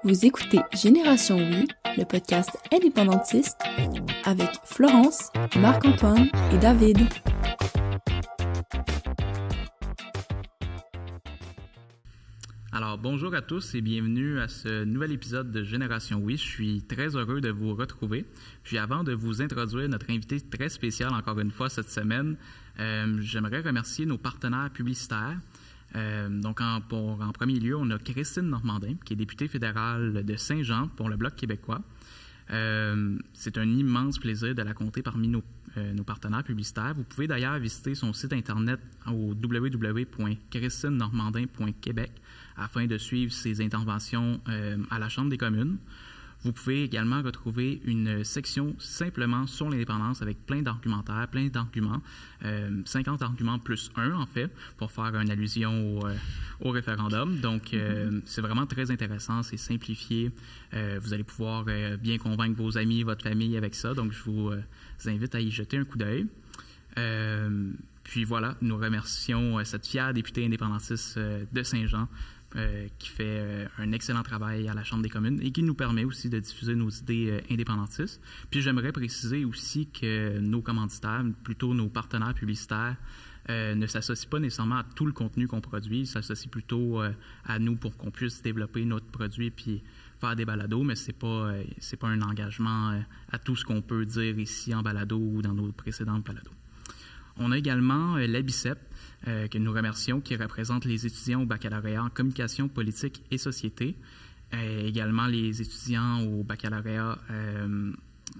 Vous écoutez Génération Oui, le podcast indépendantiste avec Florence, Marc-Antoine et David. Alors, bonjour à tous et bienvenue à ce nouvel épisode de Génération Oui. Je suis très heureux de vous retrouver. Puis avant de vous introduire notre invité très spécial encore une fois cette semaine, j'aimerais remercier nos partenaires publicitaires. Donc, en premier lieu, on a Christine Normandin, qui est députée fédérale de Saint-Jean pour le Bloc québécois. C'est un immense plaisir de la compter parmi nos partenaires publicitaires. Vous pouvez d'ailleurs visiter son site Internet au www.christinenormandin.québec afin de suivre ses interventions à la Chambre des communes. Vous pouvez également retrouver une section simplement sur l'indépendance avec plein d'arguments, 50 arguments plus 1 en fait, pour faire une allusion au référendum. Donc, c'est vraiment très intéressant, c'est simplifié. Vous allez pouvoir bien convaincre vos amis, votre famille avec ça. Donc, je vous invite à y jeter un coup d'œil. Puis voilà, nous remercions cette fière députée indépendantiste de Saint-Jean qui fait un excellent travail à la Chambre des communes et qui nous permet aussi de diffuser nos idées indépendantistes. Puis j'aimerais préciser aussi que nos commanditaires, plutôt nos partenaires publicitaires, ne s'associent pas nécessairement à tout le contenu qu'on produit, ils s'associent plutôt à nous pour qu'on puisse développer notre produit puis faire des balados, mais c'est pas un engagement à tout ce qu'on peut dire ici en balado ou dans nos précédentes balados. On a également l'ABICEP, que nous remercions, qui représente les étudiants au baccalauréat en communication politique et société, également les étudiants au baccalauréat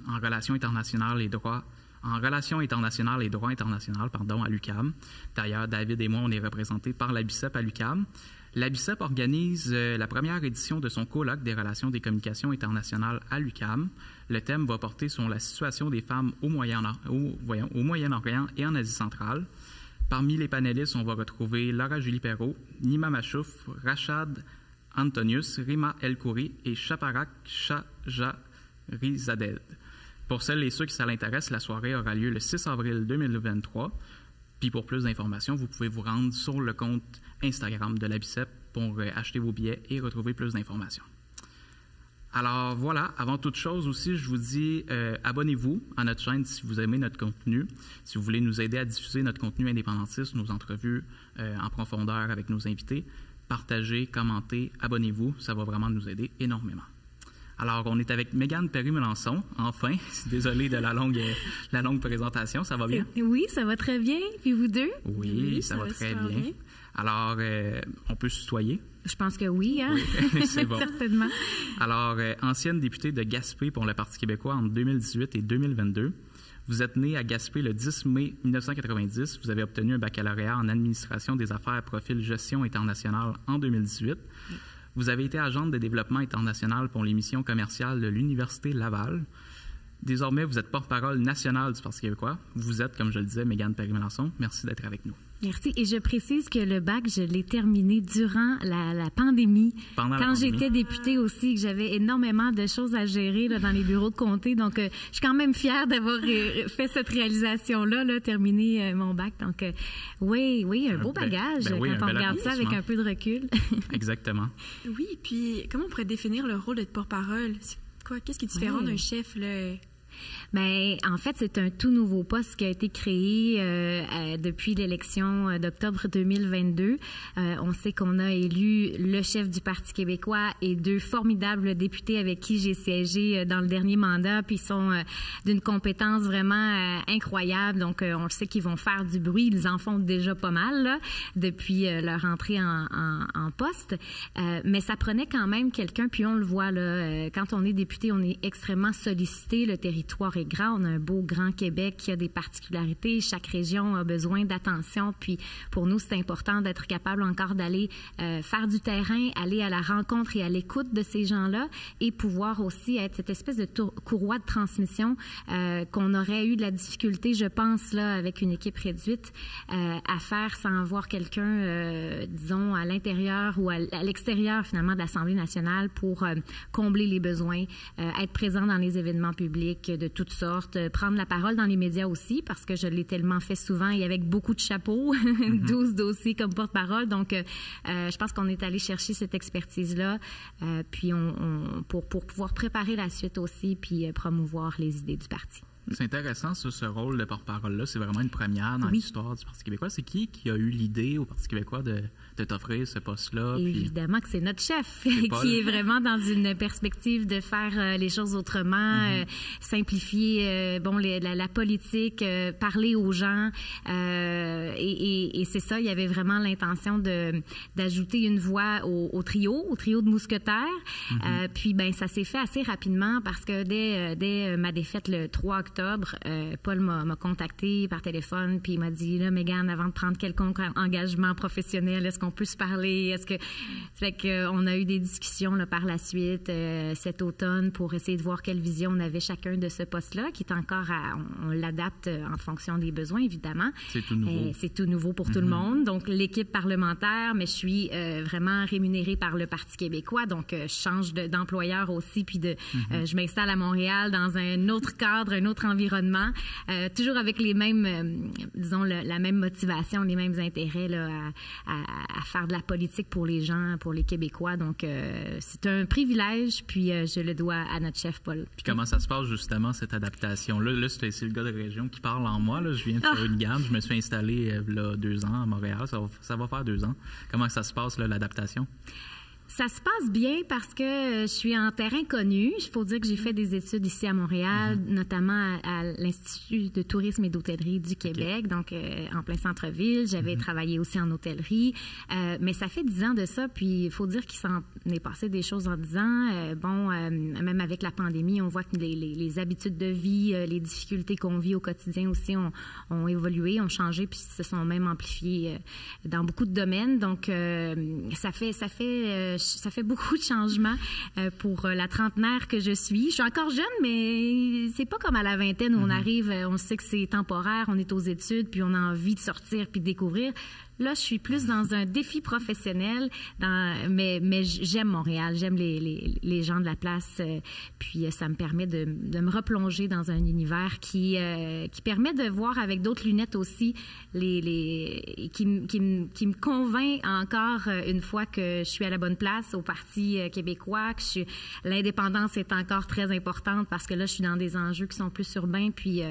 en relations internationales et droit international, à l'UQAM. D'ailleurs, David et moi, on est représentés par l'ABICEP à l'UQAM. L'ABICEP organise la première édition de son colloque des relations des communications internationales à l'UQAM. Le thème va porter sur la situation des femmes au Moyen-Orient et en Asie centrale. Parmi les panélistes, on va retrouver Laura Julie Perrault, Nima Machouf, Rachad Antonius, Rima El Khoury et Shaparak Shajarizadeh. Pour celles et ceux qui ça l'intéresse, la soirée aura lieu le 6 avril 2023. Puis pour plus d'informations, vous pouvez vous rendre sur le compte Instagram de l'ABICEP pour acheter vos billets et retrouver plus d'informations. Alors voilà, avant toute chose aussi, je vous dis abonnez-vous à notre chaîne si vous aimez notre contenu. Si vous voulez nous aider à diffuser notre contenu indépendantiste, nos entrevues en profondeur avec nos invités, partagez, commentez, abonnez-vous, ça va vraiment nous aider énormément. Alors, on est avec Mégane Perry-Melançon, enfin. Désolé de la longue présentation, ça va bien? Oui, ça va très bien. Puis vous deux? Oui, ça va très bien. Alors, on peut se tutoyer? Je pense que oui, hein? Oui, c'est bon. Certainement. Alors, ancienne députée de Gaspé pour le Parti québécois en 2018 et 2022. Vous êtes née à Gaspé le 10 mai 1990. Vous avez obtenu un baccalauréat en administration des affaires profil gestion internationale en 2018. Oui. Vous avez été agente de développement international pour les missions commerciales de l'Université Laval. Désormais, vous êtes porte-parole nationale du Parti québécois. Vous êtes, comme je le disais, Mégane Perry-Melançon. Merci d'être avec nous. Merci. Et je précise que le bac, je l'ai terminé durant la pandémie. Quand j'étais députée aussi, que j'avais énormément de choses à gérer là, dans les bureaux de comté. Donc, je suis quand même fière d'avoir fait cette réalisation-là, terminer mon bac. Donc, oui, un beau bagage quand on regarde ça avec un peu de recul. Exactement. Oui, puis comment on pourrait définir le rôle de porte-parole? Qu'est-ce qui est différent d'un chef, là? Bien, en fait, c'est un tout nouveau poste qui a été créé depuis l'élection d'octobre 2022. On sait qu'on a élu le chef du Parti québécois et deux formidables députés avec qui j'ai siégé dans le dernier mandat, puis ils sont d'une compétence vraiment incroyable. Donc, on le sait qu'ils vont faire du bruit. Ils en font déjà pas mal là, depuis leur entrée en poste. Mais ça prenait quand même quelqu'un, puis on le voit, là, quand on est député, on est extrêmement sollicité. Le territoire est grand. On a un beau grand Québec qui a des particularités. Chaque région a besoin d'attention. Puis, pour nous, c'est important d'être capable encore d'aller faire du terrain, aller à la rencontre et à l'écoute de ces gens-là et pouvoir aussi être cette espèce de courroie de transmission qu'on aurait eu de la difficulté, je pense, là, avec une équipe réduite, à faire sans avoir quelqu'un, disons, à l'intérieur ou à l'extérieur, finalement, de l'Assemblée nationale pour combler les besoins, être présent dans les événements publics, de toutes sortes, prendre la parole dans les médias aussi, parce que je l'ai tellement fait souvent et avec beaucoup de chapeaux, 12 dossiers comme porte-parole. Donc, je pense qu'on est allé chercher cette expertise-là, puis pour pouvoir préparer la suite aussi, puis promouvoir les idées du parti. C'est intéressant, ce rôle de porte-parole-là. C'est vraiment une première dans l'histoire du Parti québécois. C'est qui a eu l'idée au Parti québécois de t'offrir ce poste-là? Évidemment que c'est notre chef qui est vraiment dans une perspective de faire les choses autrement, simplifier la politique, parler aux gens. Et c'est ça, il y avait vraiment l'intention d'ajouter une voix au trio de mousquetaires. Puis, ça s'est fait assez rapidement parce que dès ma défaite le 3 octobre, Paul m'a contacté par téléphone, puis il m'a dit, là, Mégane, avant de prendre quelconque engagement professionnel, est-ce qu'on peut se parler? Fait qu'on a eu des discussions là, par la suite cet automne pour essayer de voir quelle vision on avait chacun de ce poste-là, qui est encore on l'adapte en fonction des besoins, évidemment. C'est tout nouveau. C'est tout nouveau pour tout le monde. Donc, l'équipe parlementaire, mais je suis vraiment rémunérée par le Parti québécois, donc je change d'employeur aussi, puis je m'installe à Montréal dans un autre cadre, un autre environnement, toujours avec les mêmes, disons, la même motivation, les mêmes intérêts là, à faire de la politique pour les gens, pour les Québécois. Donc, c'est un privilège, puis je le dois à notre chef, Paul. Puis comment ça se passe, justement, cette adaptation-là? Là, c'est le gars de région qui parle en moi. Là. Je viens de faire une gamme. Je me suis installé là 2 ans à Montréal. Ça va faire 2 ans. Comment ça se passe, là, l'adaptation? Ça se passe bien parce que je suis en terrain connu. Il faut dire que j'ai fait des études ici à Montréal, notamment à l'Institut de tourisme et d'hôtellerie du Québec, donc en plein centre-ville. J'avais travaillé aussi en hôtellerie, mais ça fait 10 ans de ça, puis il faut dire qu'il s'en est passé des choses en 10 ans. Même avec la pandémie, on voit que les habitudes de vie, les difficultés qu'on vit au quotidien aussi ont évolué, ont changé, puis se sont même amplifiées dans beaucoup de domaines. Donc, ça fait beaucoup de changements pour la trentenaire que je suis. Je suis encore jeune, mais c'est pas comme à la vingtaine où on arrive, on sait que c'est temporaire, on est aux études, puis on a envie de sortir puis de découvrir. Là, je suis plus dans un défi professionnel, mais j'aime Montréal, j'aime les gens de la place, puis ça me permet de me replonger dans un univers qui permet de voir avec d'autres lunettes aussi, qui me convainc encore une fois que je suis à la bonne place au Parti québécois, que l'indépendance est encore très importante parce que là, je suis dans des enjeux qui sont plus urbains, puis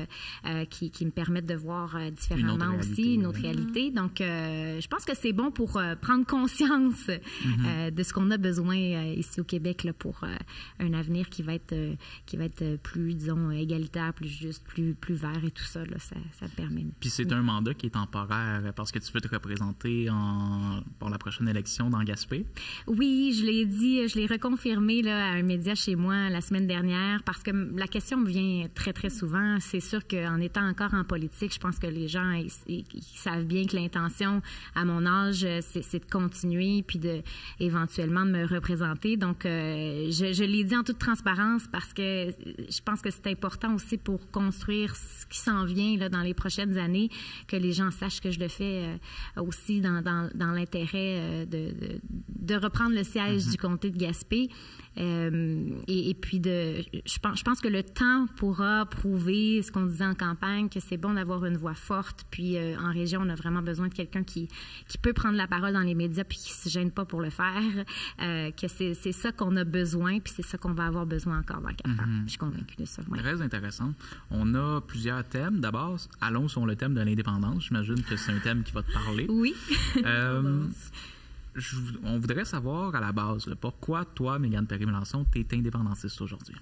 qui me permettent de voir différemment aussi une autre réalité. Donc, je pense que c'est bon pour prendre conscience de ce qu'on a besoin ici au Québec là, pour un avenir qui va être plus, disons, égalitaire, plus juste, plus vert et tout ça. Là, ça permet. Puis c'est un mandat qui est temporaire parce que tu veux te représenter pour la prochaine élection dans Gaspé? Oui, je l'ai dit, je l'ai reconfirmé là, à un média chez moi la semaine dernière parce que la question me vient très, très souvent. C'est sûr qu'en étant encore en politique, je pense que les gens ils savent bien que l'intention à mon âge, c'est de continuer puis éventuellement de me représenter. Donc, je l'ai dit en toute transparence parce que je pense que c'est important aussi pour construire ce qui s'en vient là, dans les prochaines années, que les gens sachent que je le fais aussi dans l'intérêt de reprendre le siège du comté de Gaspé. Et puis, je pense que le temps pourra prouver ce qu'on disait en campagne, que c'est bon d'avoir une voix forte. Puis, en région, on a vraiment besoin de quelqu'un qui peut prendre la parole dans les médias puis qui se gêne pas pour le faire. Que c'est ça qu'on a besoin, puis c'est ça qu'on va avoir besoin encore dans 4 ans. Je suis convaincue de ça. Ouais. Très intéressant. On a plusieurs thèmes. D'abord, allons sur le thème de l'indépendance. J'imagine que c'est un thème qui va te parler. Oui. On voudrait savoir à la base, là, pourquoi toi, Mégane Perry-Melançon, tu es indépendantiste aujourd'hui?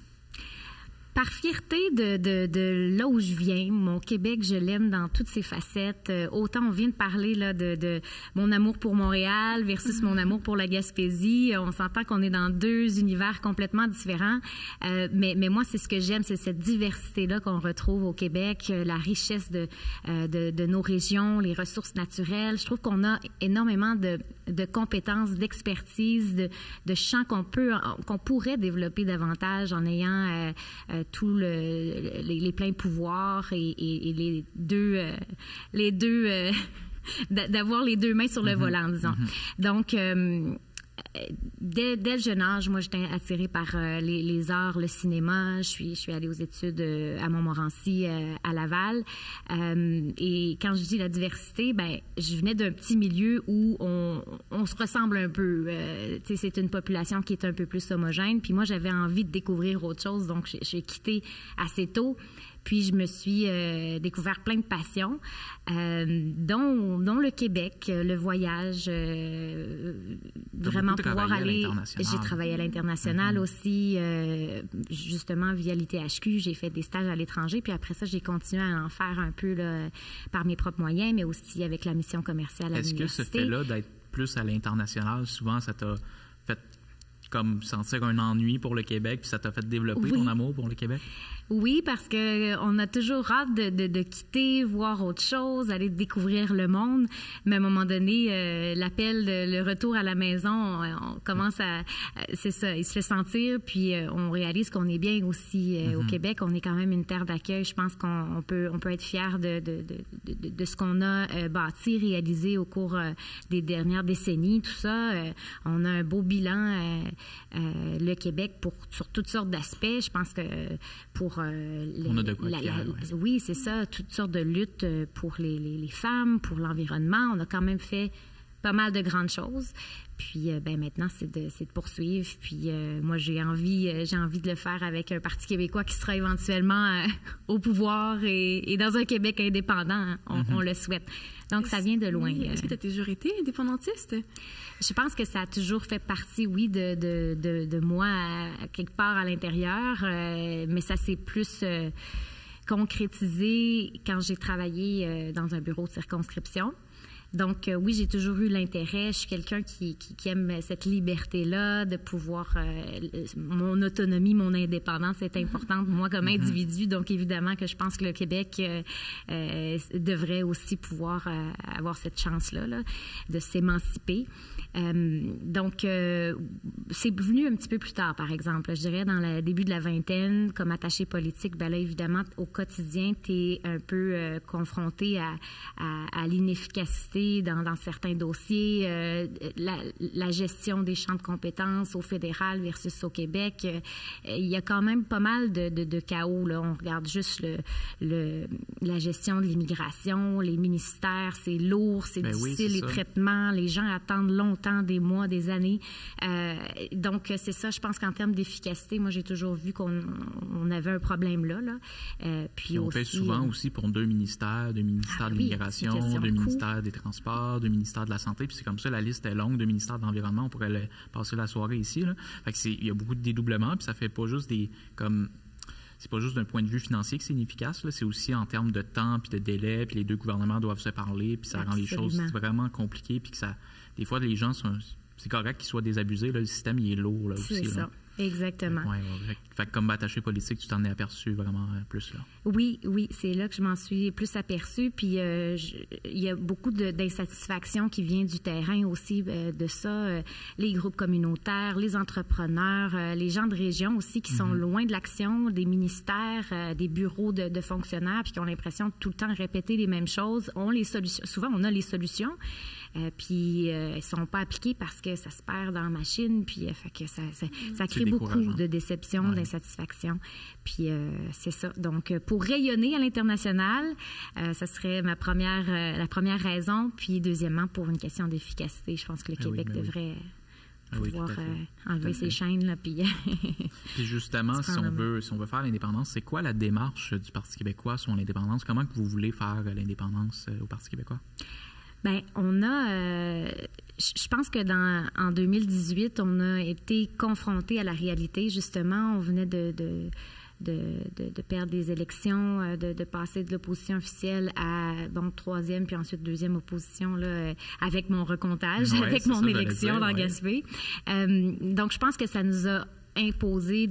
Par fierté de là où je viens, mon Québec, je l'aime dans toutes ses facettes. Autant on vient de parler là de mon amour pour Montréal versus mon amour pour la Gaspésie. On s'entend qu'on est dans 2 univers complètement différents. Mais moi, c'est ce que j'aime, c'est cette diversité-là qu'on retrouve au Québec, la richesse de nos régions, les ressources naturelles. Je trouve qu'on a énormément de compétences, d'expertise, de champs qu'on pourrait développer davantage en ayant tous les pleins pouvoirs et les deux d'avoir les 2 mains sur le volant, disons. Donc, dès le jeune âge, moi, j'étais attirée par les arts, le cinéma. Je suis allée aux études à Montmorency, à Laval. Et quand je dis la diversité, ben, je venais d'un petit milieu où on se ressemble un peu. C'est une population qui est un peu plus homogène. Puis moi, j'avais envie de découvrir autre chose, donc j'ai quitté assez tôt. Puis je me suis découvert plein de passions, dont le Québec, le voyage, vraiment pouvoir aller. J'ai travaillé à l'international aussi, justement via l'ITHQ. J'ai fait des stages à l'étranger, puis après ça, j'ai continué à en faire un peu là, par mes propres moyens, mais aussi avec la mission commerciale à l'université. Est-ce que ce fait-là d'être plus à l'international, souvent, ça t'a fait comme sentir un ennui pour le Québec, puis ça t'a fait développer ton amour pour le Québec? Oui, parce que on a toujours hâte de quitter, voir autre chose, aller découvrir le monde. Mais à un moment donné, l'appel, le retour à la maison, on commence à... c'est ça, il se fait sentir, puis on réalise qu'on est bien aussi au Québec. On est quand même une terre d'accueil. Je pense qu'on peut être fier de ce qu'on a bâti, réalisé au cours des dernières décennies, tout ça. On a un beau bilan, le Québec, sur toutes sortes d'aspects. Je pense que pour on a de quoi oui, c'est ça, toutes sortes de luttes pour les femmes, pour l'environnement. On a quand même fait pas mal de grandes choses. Puis ben maintenant, c'est de poursuivre. Puis moi, j'ai envie de le faire avec un Parti québécois qui sera éventuellement au pouvoir et dans un Québec indépendant. On le souhaite. Donc, ça vient de loin. Oui. Est-ce que tu as toujours été indépendantiste? Je pense que ça a toujours fait partie, oui, de moi, quelque part à l'intérieur, mais ça s'est plus concrétisé quand j'ai travaillé dans un bureau de circonscription. Donc, oui, j'ai toujours eu l'intérêt. Je suis quelqu'un qui aime cette liberté-là, de pouvoir... mon autonomie, mon indépendance est importante, moi, comme individu. Donc, évidemment que je pense que le Québec devrait aussi pouvoir avoir cette chance-là, là, de s'émanciper. Donc, c'est venu un petit peu plus tard, par exemple. Je dirais dans le début de la vingtaine, comme attachée politique, ben là, évidemment, au quotidien, tu es un peu confronté à l'inefficacité dans certains dossiers, la gestion des champs de compétences au fédéral versus au Québec. Il y a quand même pas mal de chaos, là. On regarde juste la gestion de l'immigration, les ministères, c'est lourd, c'est difficile, les traitements, les gens attendent longtemps, des mois, des années. Donc, c'est ça, je pense qu'en termes d'efficacité, moi, j'ai toujours vu qu'on avait un problème là. Puis on aussi, fait souvent aussi pour deux ministères de l'immigration, deux ministères des transports, deux ministères de la santé, puis c'est comme ça, la liste est longue, deux ministères de l'environnement, on pourrait passer la soirée ici, là. Fait que il y a beaucoup de dédoublements, puis ça fait pas juste c'est pas juste d'un point de vue financier que c'est inefficace, là, c'est aussi en termes de temps puis de délai, puis les deux gouvernements doivent se parler, puis ça rend les choses vraiment compliquées, puis que ça, des fois, les gens c'est correct qu'ils soient désabusés, là, le système, il est lourd, là, aussi. C'est ça. Là. Exactement. Ouais. Fait que comme attaché politique, tu t'en es aperçu vraiment plus, là. Oui, c'est là que je m'en suis plus aperçue. Puis il y a beaucoup d'insatisfaction qui vient du terrain aussi de ça. Les groupes communautaires, les entrepreneurs, les gens de région aussi qui sont loin de l'action, des ministères, des bureaux de fonctionnaires, puis qui ont l'impression de tout le temps répéter les mêmes choses. Souvent, on a les solutions. Puis elles sont pas appliquées parce que ça se perd dans la machine, puis fait que ça crée beaucoup de déception, d'insatisfaction. Puis c'est ça. Donc pour rayonner à l'international, ça serait la première raison. Puis deuxièmement, pour une question d'efficacité, je pense que le Québec devrait pouvoir enlever ses chaînes là, puis justement, si on veut faire l'indépendance, c'est quoi la démarche du Parti québécois sur l'indépendance? Comment que vous voulez faire l'indépendance au Parti québécois? Bien, on a... je pense que en 2018, on a été confrontés à la réalité. Justement, on venait de perdre des élections, de passer de l'opposition officielle à troisième, puis ensuite deuxième opposition, là, avec mon recomptage, avec mon élection dans Gaspé. Donc, je pense que ça nous a imposer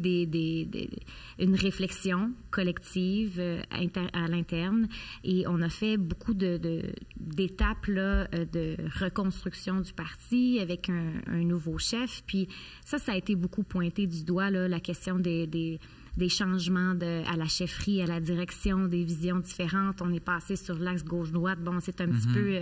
une réflexion collective à l'interne, et on a fait beaucoup d'étapes là, de reconstruction du parti avec un nouveau chef. Puis ça a été beaucoup pointé du doigt, là, la question des changements à la chefferie, à la direction, des visions différentes. On est passé sur l'axe gauche-droite. Bon, c'est un petit peu...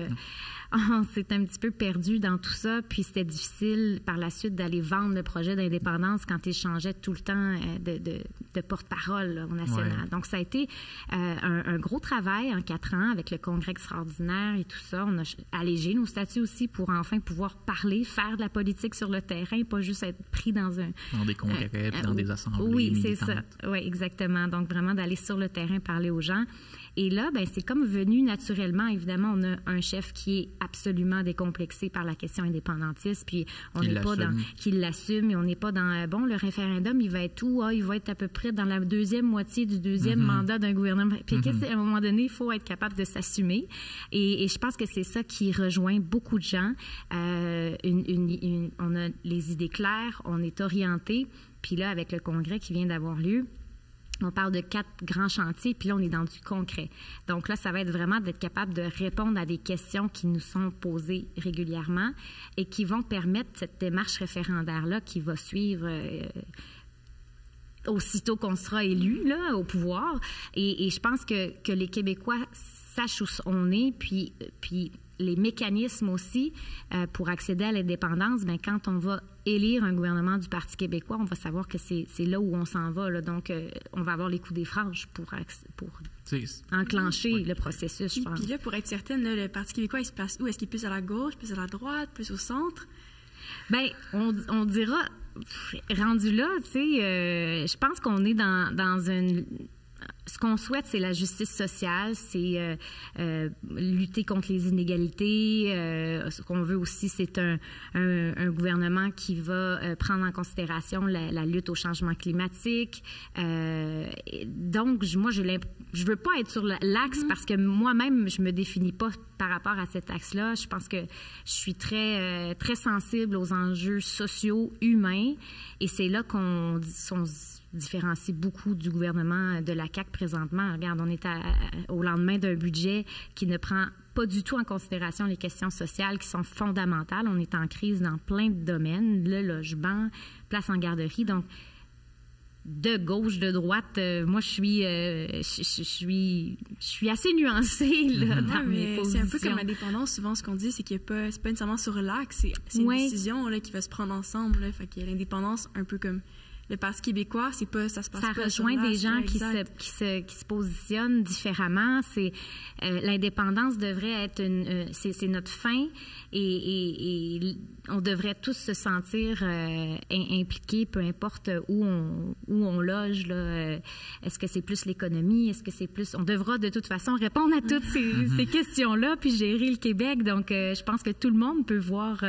on s'est un petit peu perdu dans tout ça, puis c'était difficile par la suite d'aller vendre le projet d'indépendance quand il changeait tout le temps de porte-parole là, au national. Ouais. Donc, ça a été un gros travail en 4 ans avec le congrès extraordinaire et tout ça. On a allégé nos statuts aussi pour enfin pouvoir parler, faire de la politique sur le terrain, pas juste être pris dans des congrès, puis dans des assemblées oui, militantes. C'est ça. Oui, exactement. Donc, vraiment d'aller sur le terrain, parler aux gens. Et là, ben, c'est comme venu naturellement. Évidemment, on a un chef qui est absolument décomplexé par la question indépendantiste, puis on n'est pas dans... qui l'assume, et on n'est pas dans... Bon, le référendum, il va être où? Ah, il va être à peu près dans la deuxième moitié du deuxième mandat d'un gouvernement. Puis à un moment donné, il faut être capable de s'assumer. Et je pense que c'est ça qui rejoint beaucoup de gens. On a les idées claires, on est orienté. Puis là, avec le congrès qui vient d'avoir lieu, on parle de 4 grands chantiers, puis là, on est dans du concret. Donc là, ça va être vraiment d'être capable de répondre à des questions qui nous sont posées régulièrement et qui vont permettre cette démarche référendaire-là qui va suivre aussitôt qu'on sera élu là, au pouvoir. Et je pense que les Québécois sachent où on est, puis les mécanismes aussi pour accéder à l'indépendance, bien, quand on va élire un gouvernement du Parti québécois, on va savoir que c'est là où on s'en va. Là. Donc, on va avoir les coups des franges pour enclencher le processus, je pense. Puis là, pour être certaine, là, le Parti québécois, il se place où? Est-ce qu'il est plus à la gauche, plus à la droite, plus au centre? Bien, on dira, rendu là, tu sais, je pense qu'on est dans une... Ce qu'on souhaite, c'est la justice sociale, c'est lutter contre les inégalités. Ce qu'on veut aussi, c'est un gouvernement qui va prendre en considération la lutte au changement climatique. Donc, moi, je veux pas être sur l'axe parce que moi-même, je me définis pas par rapport à cet axe-là. Je pense que je suis très, très sensible aux enjeux sociaux, humains, et c'est là qu'on différencie beaucoup du gouvernement de la CAQ présentement. Regarde, on est au lendemain d'un budget qui ne prend pas du tout en considération les questions sociales qui sont fondamentales. On est en crise dans plein de domaines, le logement, place en garderie. Donc, de gauche, de droite, moi, je suis assez nuancée là, dans mes positions. C'est un peu comme l'indépendance. Souvent, ce qu'on dit, c'est qu'il c'est pas nécessairement sur l'axe, c'est une décision là, qui va se prendre ensemble. Là. Fait que l'indépendance, un peu comme le Parti québécois, c'est pas, ça se passe pas. Ça rejoint des gens qui se positionnent différemment. L'indépendance devrait être c'est notre fin et on devrait tous se sentir impliqués, peu importe où on loge. Là. Est-ce que c'est plus l'économie? Est-ce que c'est plus... On devra de toute façon répondre à toutes ces questions-là puis gérer le Québec. Donc, je pense que tout le monde peut voir,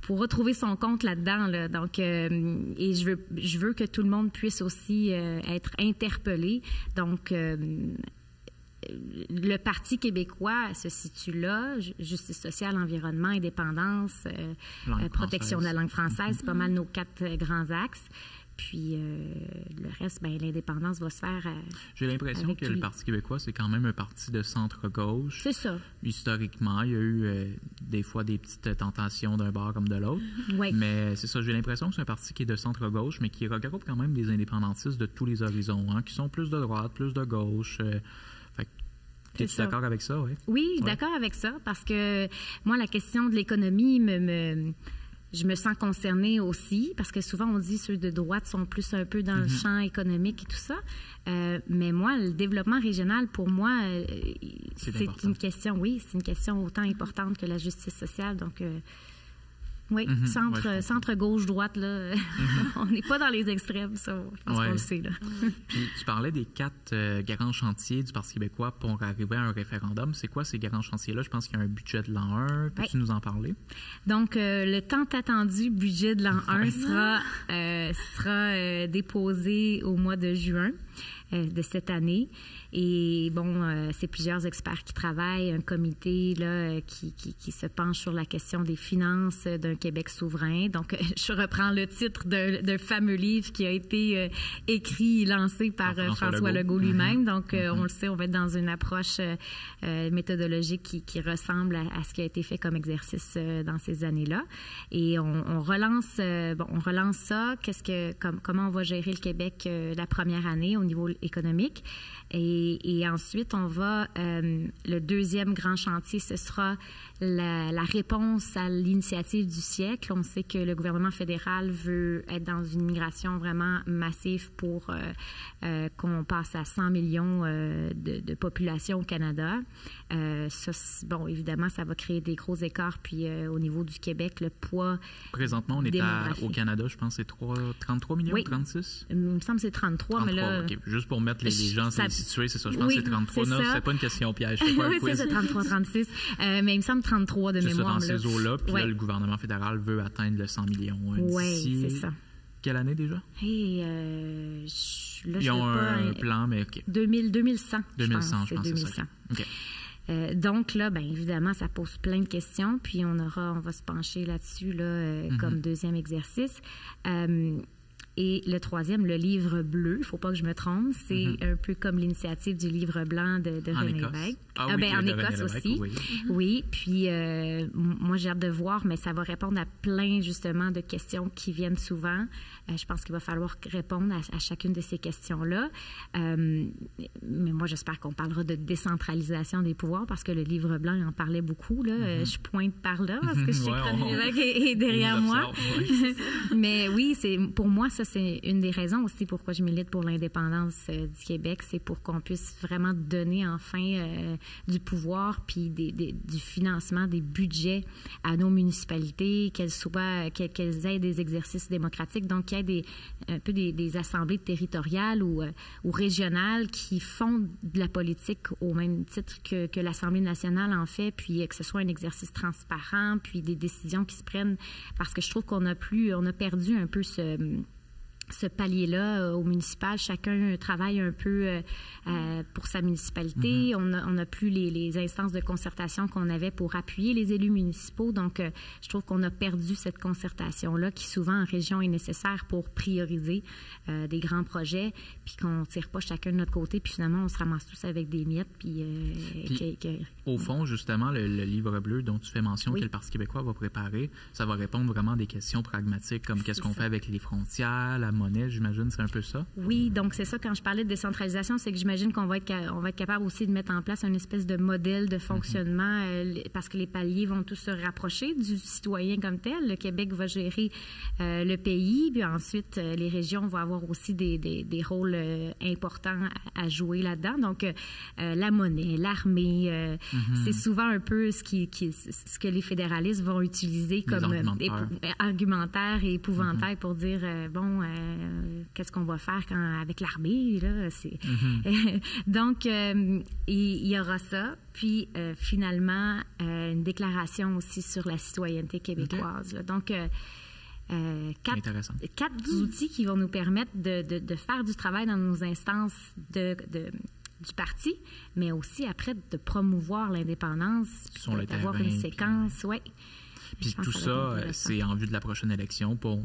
pour retrouver son compte là-dedans. Là. Donc, et je veux que tout le monde puisse aussi être interpellé. Donc, le Parti québécois se situe là, justice sociale, environnement, indépendance, protection de la langue française, c'est pas mal nos 4 grands axes. Puis le reste, bien, l'indépendance va se faire. J'ai l'impression que le Parti québécois, c'est quand même un parti de centre-gauche. C'est ça. Historiquement, il y a eu des fois des petites tentations d'un bord comme de l'autre. Oui. Mais c'est ça, j'ai l'impression que c'est un parti qui est de centre-gauche, mais qui regroupe quand même des indépendantistes de tous les horizons, hein, qui sont plus de droite, plus de gauche. Es-tu d'accord avec ça? Oui, oui, d'accord avec ça, parce que moi, la question de l'économie je me sens concernée aussi, parce que souvent on dit ceux de droite sont plus un peu dans le champ économique et tout ça. Mais moi, le développement régional, pour moi, c'est une question, c'est une question autant importante que la justice sociale. Donc, oui, centre gauche-droite, là, on n'est pas dans les extrêmes, ça, je pense qu'on le sait. Là. Puis, tu parlais des 4 grands chantiers du Parti québécois pour arriver à un référendum. C'est quoi ces grands chantiers-là? Je pense qu'il y a un budget de l'an 1. Peux-tu nous en parler? Donc, le tant attendu budget de l'an 1 sera déposé au mois de juin. de cette année. Et bon, c'est plusieurs experts qui travaillent, un comité là, qui se penche sur la question des finances d'un Québec souverain. Donc, je reprends le titre d'un fameux livre qui a été écrit et lancé par François Legault lui-même. Donc, on le sait, on va être dans une approche méthodologique qui ressemble à ce qui a été fait comme exercice dans ces années-là. Et on relance ça. Comment on va gérer le Québec la première année au niveau économique. Et ensuite, on va, le deuxième grand chantier, ce sera la réponse à l'initiative du siècle. On sait que le gouvernement fédéral veut être dans une migration vraiment massive pour qu'on passe à 100 millions de population au Canada. Bon, évidemment, ça va créer des gros écarts. Puis au niveau du Québec, le poids présentement, on est au Canada, je pense, c'est 33 millions, oui. 36? Il me semble que c'est 33, mais là... OK. Juste pour mettre les gens situés, c'est ça. Je pense que c'est 33. Non, c'est pas une question piège. Oui, c'est ça, 33, 36. Mais il me semble 33 de mémoire. C'est ça, dans ces eaux-là. Puis là, le gouvernement fédéral veut atteindre le 100 millions. Oui, c'est ça. Quelle année déjà? Ils ont un plan, mais OK. 2100, je pense c'est 2100. OK. Donc là, bien évidemment, ça pose plein de questions, puis on va se pencher là-dessus là, comme deuxième exercice. Et le troisième, le livre bleu, il ne faut pas que je me trompe, c'est un peu comme l'initiative du livre blanc de René Lévesque. En Écosse aussi. Oui, puis moi j'ai hâte de voir, mais ça va répondre à plein justement de questions qui viennent souvent. Je pense qu'il va falloir répondre à chacune de ces questions-là. Mais moi j'espère qu'on parlera de décentralisation des pouvoirs parce que le livre blanc en parlait beaucoup. Là. Je pointe par là parce que je sais que René Lévesque est derrière moi. Mais oui, pour moi, ça c'est une des raisons aussi pourquoi je milite pour l'indépendance du Québec. C'est pour qu'on puisse vraiment donner enfin du pouvoir puis du financement des budgets à nos municipalités, qu'elles aient des exercices démocratiques, donc qu'il y ait un peu des assemblées territoriales ou régionales qui font de la politique au même titre que l'Assemblée nationale en fait, puis que ce soit un exercice transparent, puis des décisions qui se prennent, parce que je trouve qu'on a perdu un peu ce palier-là au municipal. Chacun travaille un peu pour sa municipalité. On n'a plus les instances de concertation qu'on avait pour appuyer les élus municipaux. Donc, je trouve qu'on a perdu cette concertation-là qui, souvent, en région, est nécessaire pour prioriser des grands projets, puis qu'on ne tire pas chacun de notre côté, puis finalement, on se ramasse tous avec des miettes. Au fond, justement, le livre bleu dont tu fais mention que le Parti québécois va préparer, ça va répondre vraiment à des questions pragmatiques, comme qu'est-ce qu'on fait avec les frontières, la monnaie, j'imagine, c'est un peu ça? Oui, donc c'est ça, quand je parlais de décentralisation, c'est que j'imagine qu'on va être capable aussi de mettre en place une espèce de modèle de fonctionnement parce que les paliers vont tous se rapprocher du citoyen comme tel. Le Québec va gérer le pays, puis ensuite les régions vont avoir aussi des rôles importants à jouer là-dedans. Donc la monnaie, l'armée, c'est souvent un peu ce que les fédéralistes vont utiliser comme argumentaire et épouvantail pour dire qu'est-ce qu'on va faire avec l'armée là, donc il y aura ça, puis finalement une déclaration aussi sur la citoyenneté québécoise. Là. Donc quatre outils qui vont nous permettre de faire du travail dans nos instances du parti, mais aussi après de promouvoir l'indépendance, d'avoir une séquence, Puis tout ça, c'est en vue de la prochaine élection pour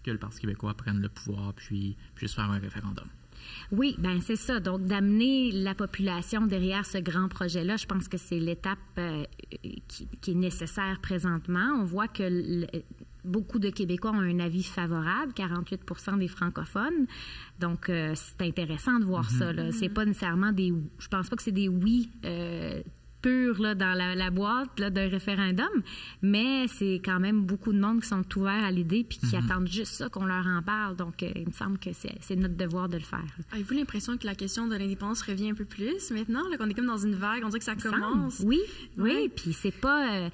que le Parti québécois prenne le pouvoir puis puisse faire un référendum. Oui, bien c'est ça. Donc, d'amener la population derrière ce grand projet-là, je pense que c'est l'étape qui est nécessaire présentement. On voit que beaucoup de Québécois ont un avis favorable, 48% des francophones. Donc, c'est intéressant de voir ça. Là. C'est pas nécessairement je pense pas que c'est des oui purs là, dans la boîte là, d'un référendum, mais c'est quand même beaucoup de monde qui sont ouverts à l'idée puis qui attendent juste ça qu'on leur en parle. Donc, il me semble que c'est notre devoir de le faire. Avez-vous l'impression que la question de l'indépendance revient un peu plus maintenant, là, qu'on est comme dans une vague, on dirait que ça commence? Oui, puis c'est pas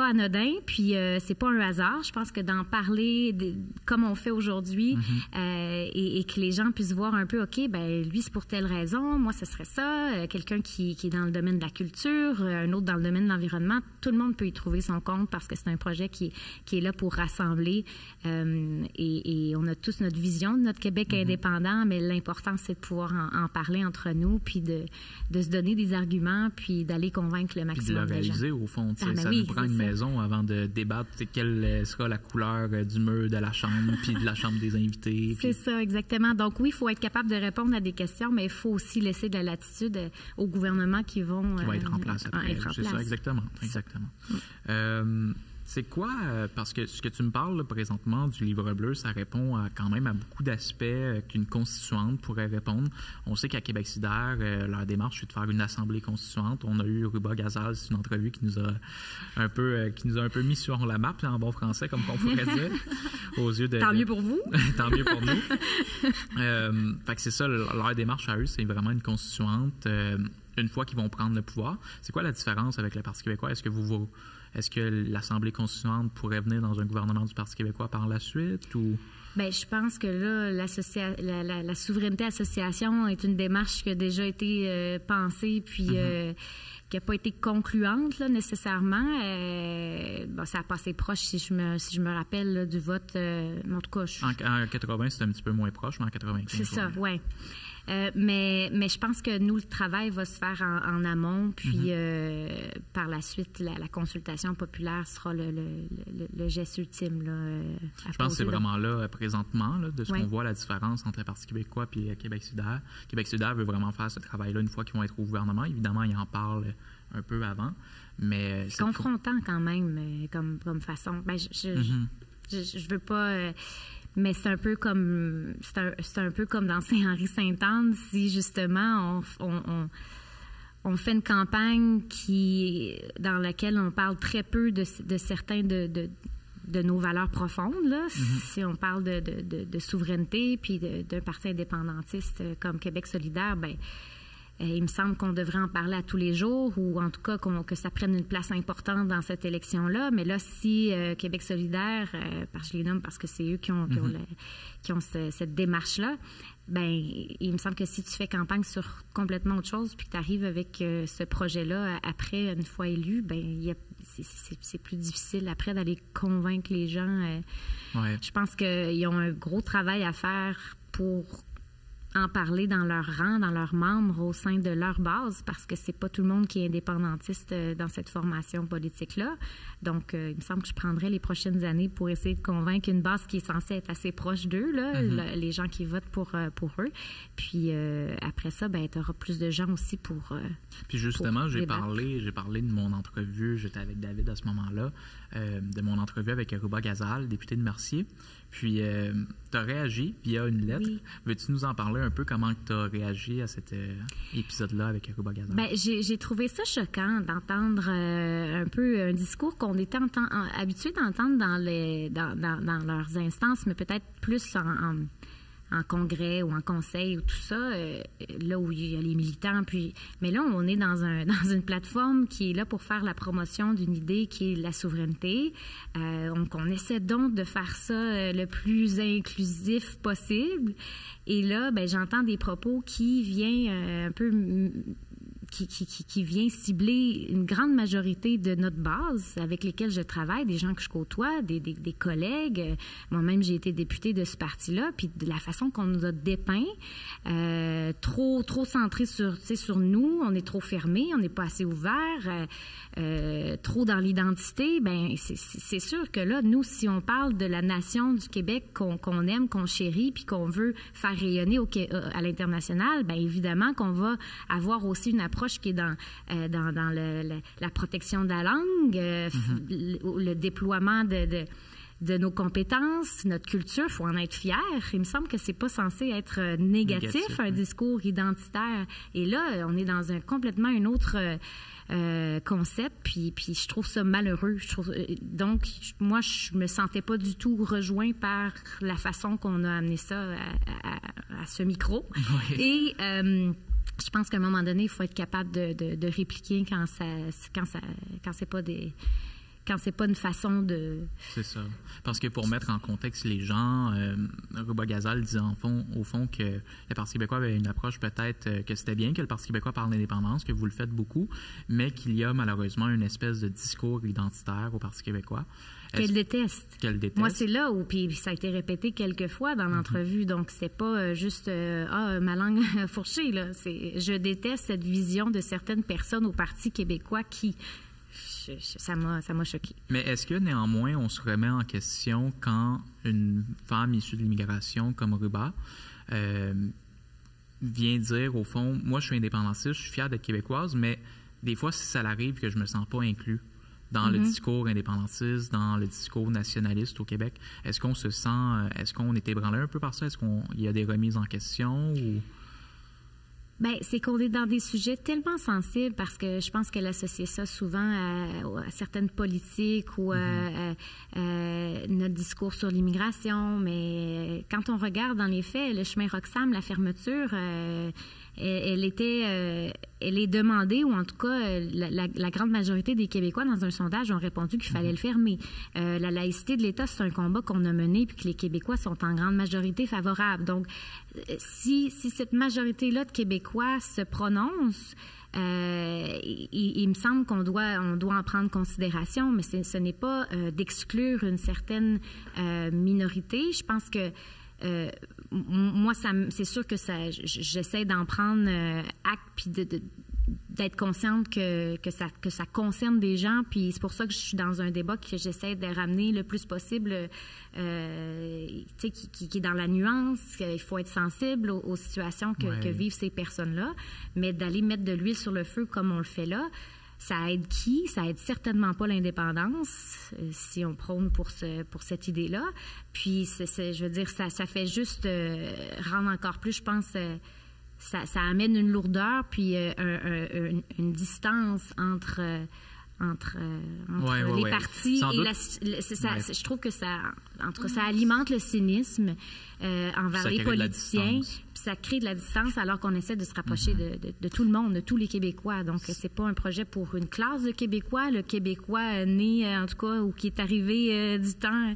anodin, puis c'est pas un hasard. Je pense que d'en parler comme on fait aujourd'hui et que les gens puissent voir un peu, OK, ben lui, c'est pour telle raison, moi, ce serait ça. Quelqu'un qui est dans le domaine de la culture, culture, un autre dans le domaine de l'environnement. Tout le monde peut y trouver son compte parce que c'est un projet qui est là pour rassembler. Et on a tous notre vision de notre Québec indépendant, mais l'important, c'est de pouvoir en parler entre nous, puis de se donner des arguments, puis d'aller convaincre le maximum de gens. Puis de le réaliser, au fond. Ça nous prend une maison avant de débattre quelle sera la couleur du mur de la chambre, puis de la chambre des invités. C'est ça, exactement. Donc oui, il faut être capable de répondre à des questions, mais il faut aussi laisser de la latitude aux gouvernements qui vont être en place après. C'est ça, exactement. C'est quoi, parce que ce que tu me parles là, présentement du livre bleu, ça répond quand même à beaucoup d'aspects qu'une constituante pourrait répondre. On sait qu'à Québec solidaire, leur démarche, c'est de faire une assemblée constituante. On a eu Ruba Gazal, c'est une entrevue qui nous a un peu mis sur la map, en bon français, comme on pourrait dire, aux yeux de... Tant mieux pour vous. Tant mieux pour nous. Fait que c'est ça, leur démarche à eux, c'est vraiment une constituante. Une fois qu'ils vont prendre le pouvoir, c'est quoi la différence avec le Parti québécois? Est-ce que l'Assemblée constituante pourrait venir dans un gouvernement du Parti québécois par la suite ou... Bien, je pense que là, la souveraineté association est une démarche qui a déjà été pensée, puis qui n'a pas été concluante là, nécessairement. Ça a passé proche, si je me rappelle, là, du vote. En tout cas, en 80, c'était un petit peu moins proche, mais en 95... C'est ça, oui. Mais je pense que nous, le travail va se faire en amont, puis par la suite, la consultation populaire sera le geste ultime. Là, je pense que c'est vraiment là, présentement, là, de ce qu'on voit la différence entre le Parti québécois et Québec solidaire. Québec solidaire veut vraiment faire ce travail-là une fois qu'ils vont être au gouvernement. Évidemment, ils en parlent un peu avant, mais... C'est confrontant quand même, comme façon. Ben, je veux pas... mais c'est un peu comme dans Saint-Henri-Sainte-Anne, si justement on fait une campagne dans laquelle on parle très peu de certains de nos valeurs profondes, là. Si on parle de souveraineté puis d'un parti indépendantiste comme Québec solidaire, ben il me semble qu'on devrait en parler à tous les jours, ou en tout cas que ça prenne une place importante dans cette élection-là. Mais là, si Québec solidaire, je les nomme parce que c'est eux qui ont cette démarche-là, ben il me semble que si tu fais campagne sur complètement autre chose, puis que tu arrives avec ce projet-là après, une fois élu, ben c'est plus difficile après d'aller convaincre les gens. Je pense qu'ils ont un gros travail à faire pour en parler dans leur rang, dans leurs membres, au sein de leur base, parce que c'est pas tout le monde qui est indépendantiste dans cette formation politique-là. Donc, il me semble que je prendrais les prochaines années pour essayer de convaincre une base qui est censée être assez proche d'eux, là, les gens qui votent pour eux. Puis, après ça, ben, tu auras plus de gens aussi pour Puis justement, j'ai parlé de mon entrevue, j'étais avec David à ce moment-là, de mon entrevue avec Ruba Gazal, député de Mercier. Puis, tu as réagi via une lettre. Oui. Veux-tu nous en parler un peu, comment tu as réagi à cet épisode-là avec Ruba Gazal? Bien, j'ai trouvé ça choquant d'entendre un peu un discours qu'on était habitué d'entendre dans leurs instances, mais peut-être plus en congrès ou en conseil ou tout ça, là où il y a les militants. Mais là, on est dans une plateforme qui est là pour faire la promotion d'une idée qui est la souveraineté. On essaie donc de faire ça le plus inclusif possible. Et là, ben, j'entends des propos qui viennent un peu... Qui vient cibler une grande majorité de notre base avec lesquels je travaille, des gens que je côtoie, des collègues. Moi-même, j'ai été députée de ce parti-là, puis de la façon qu'on nous a dépeint, trop centré sur nous, on est trop fermé, on n'est pas assez ouvert, trop dans l'identité. Ben c'est sûr que là, nous, si on parle de la nation du Québec qu'on aime, qu'on chérit, puis qu'on veut faire rayonner à l'international, ben évidemment qu'on va avoir aussi une approche qui est dans la protection de la langue, le déploiement de nos compétences, notre culture, il faut en être fier. Il me semble que c'est pas censé être négatif, un discours identitaire. Et là, on est dans complètement un autre concept, puis je trouve ça malheureux. Donc, moi, je me sentais pas du tout rejoint par la façon qu'on a amené ça à ce micro. Oui. Et je pense qu'à un moment donné, il faut être capable de répliquer quand c'est pas c'est pas une façon de... C'est ça. Parce que pour mettre en contexte les gens, Ruba Gazal disait au fond que le Parti québécois avait une approche peut-être que c'était bien que le Parti québécois parle d'indépendance, que vous le faites beaucoup, mais qu'il y a malheureusement une espèce de discours identitaire au Parti québécois. Qu'elle déteste. Qu'elle déteste. Moi, c'est là où, puis ça a été répété quelques fois dans l'entrevue, donc c'est pas juste ma langue fourchée, là. Je déteste cette vision de certaines personnes au Parti québécois qui... Ça m'a choqué. Mais est-ce que néanmoins on se remet en question quand une femme issue de l'immigration comme Ruba vient dire au fond, moi je suis indépendantiste, je suis fière d'être québécoise, mais des fois si ça arrive que je me sens pas inclus dans le discours indépendantiste, dans le discours nationaliste au Québec, est-ce qu'on se sent, est-ce qu'on est ébranlé un peu par ça? Est-ce qu'il y a des remises en question ou... Bien, c'est qu'on est dans des sujets tellement sensibles parce que je pense qu'elle associe ça souvent à certaines politiques ou notre discours sur l'immigration. Mais quand on regarde dans les faits, le chemin Roxham, la fermeture, elle est demandée, ou en tout cas, la grande majorité des Québécois, dans un sondage, ont répondu qu'il fallait le fermer. La laïcité de l'État, c'est un combat qu'on a mené puis que les Québécois sont en grande majorité favorables. Donc, si cette majorité-là de Québécois se prononce, il me semble qu'on doit en prendre considération, mais ce n'est pas d'exclure une certaine minorité. Je pense que moi, c'est sûr que j'essaie d'en prendre acte puis d'être consciente que ça concerne des gens, puis c'est pour ça que je suis dans un débat que j'essaie de ramener le plus possible, qui est dans la nuance, qu'il faut être sensible aux situations que vivent ces personnes-là, mais d'aller mettre de l'huile sur le feu comme on le fait là, ça aide qui? Ça aide certainement pas l'indépendance, si on prône pour cette idée-là. Puis, je veux dire, ça fait juste rendre encore plus, je pense, ça amène une lourdeur, puis une distance entre les partis. Je trouve que ça alimente le cynisme envers les politiciens. Puis ça crée de la distance alors qu'on essaie de se rapprocher de tout le monde, de tous les Québécois. Donc, c'est pas un projet pour une classe de Québécois. Le Québécois né, en tout cas, ou qui est arrivé du temps,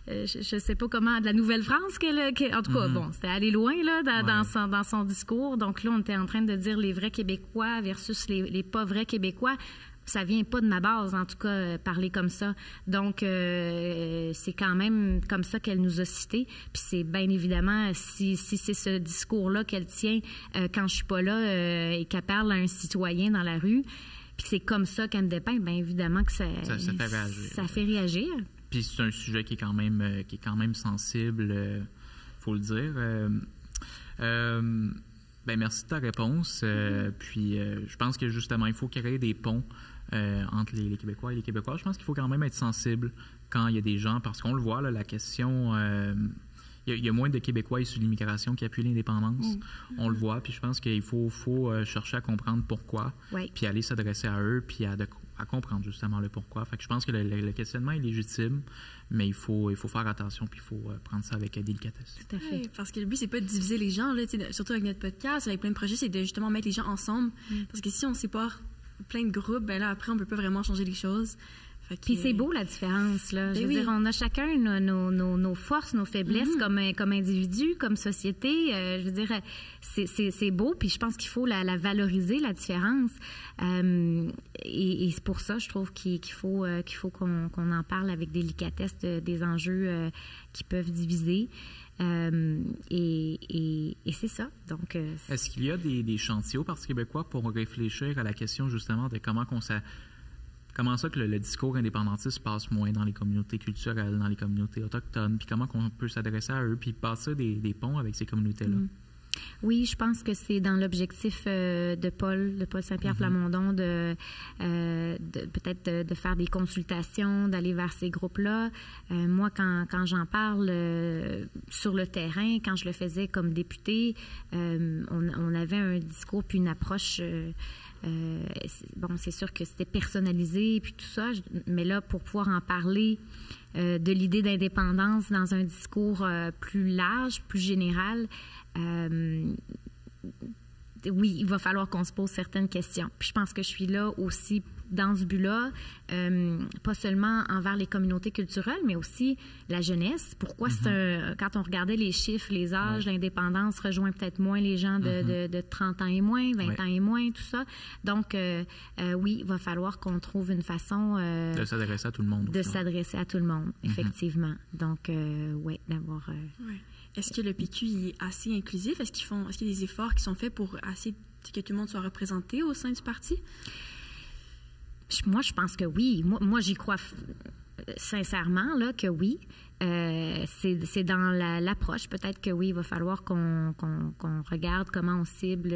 je sais pas comment, de la Nouvelle-France, en tout cas, bon, c'était aller loin là, dans son discours. Donc là, on était en train de dire les vrais Québécois versus les pas vrais Québécois. Ça vient pas de ma base, en tout cas, parler comme ça. Donc, c'est quand même comme ça qu'elle nous a cités. Puis c'est bien évidemment, si c'est ce discours-là qu'elle tient quand je suis pas là et qu'elle parle à un citoyen dans la rue, puis que c'est comme ça qu'elle me dépeint, bien évidemment que ça fait réagir. Ça fait réagir. Puis c'est un sujet qui est quand même sensible, faut le dire. Ben merci de ta réponse. Puis je pense que justement, il faut créer des ponts entre les Québécois et les Québécois. Je pense qu'il faut quand même être sensible quand il y a des gens, parce qu'on le voit, là, la question... il y a moins de Québécois issus de l'immigration qui appuient l'indépendance. On le voit, puis je pense qu'il faut chercher à comprendre pourquoi, puis aller s'adresser à eux, puis à comprendre justement le pourquoi. Fait que je pense que le questionnement est légitime, mais il faut faire attention, puis il faut prendre ça avec délicatesse. Tout à fait. Ouais, parce que le but, c'est pas de diviser les gens, là, surtout avec notre podcast, avec plein de projets, c'est de justement mettre les gens ensemble. Parce que si on sépare plein de groupes, ben là, après, on peut pas vraiment changer les choses. Puis c'est beau la différence, là. Je veux dire, on a chacun nos forces, nos faiblesses comme individus, comme société. Je veux dire, c'est beau, puis je pense qu'il faut la valoriser, la différence. Et c'est pour ça, je trouve qu'il faut qu'on en parle avec délicatesse des enjeux qui peuvent diviser. Et c'est ça. Donc, est-ce qu'il y a des chantiers au Parti québécois pour réfléchir à la question justement de comment ça que le discours indépendantiste passe moins dans les communautés culturelles, dans les communautés autochtones, puis comment on peut s'adresser à eux, puis passer des ponts avec ces communautés-là? Oui, je pense que c'est dans l'objectif de Paul Saint-Pierre Plamondon peut-être de faire des consultations, d'aller vers ces groupes-là. Moi, quand j'en parle sur le terrain, quand je le faisais comme députée, on avait un discours puis une approche... bon, c'est sûr que c'était personnalisé et puis tout ça, mais là, pour pouvoir en parler de l'idée d'indépendance dans un discours plus large, plus général, oui, il va falloir qu'on se pose certaines questions. Puis je pense que je suis là aussi dans ce but-là, pas seulement envers les communautés culturelles, mais aussi la jeunesse. Pourquoi quand on regardait les chiffres, les âges, l'indépendance rejoint peut-être moins les gens de 30 ans et moins, 20 ans et moins, tout ça. Donc, oui, il va falloir qu'on trouve une façon... de s'adresser à tout le monde. De s'adresser à tout le monde, effectivement. Donc, oui, d'avoir... Est-ce que le PQ est assez inclusif? Est-ce qu'il y a des efforts qui sont faits pour essayer que tout le monde soit représenté au sein du parti? Moi, je pense que oui. Moi j'y crois sincèrement là, que oui. C'est dans l'approche. Peut-être que oui, il va falloir qu'on regarde comment on cible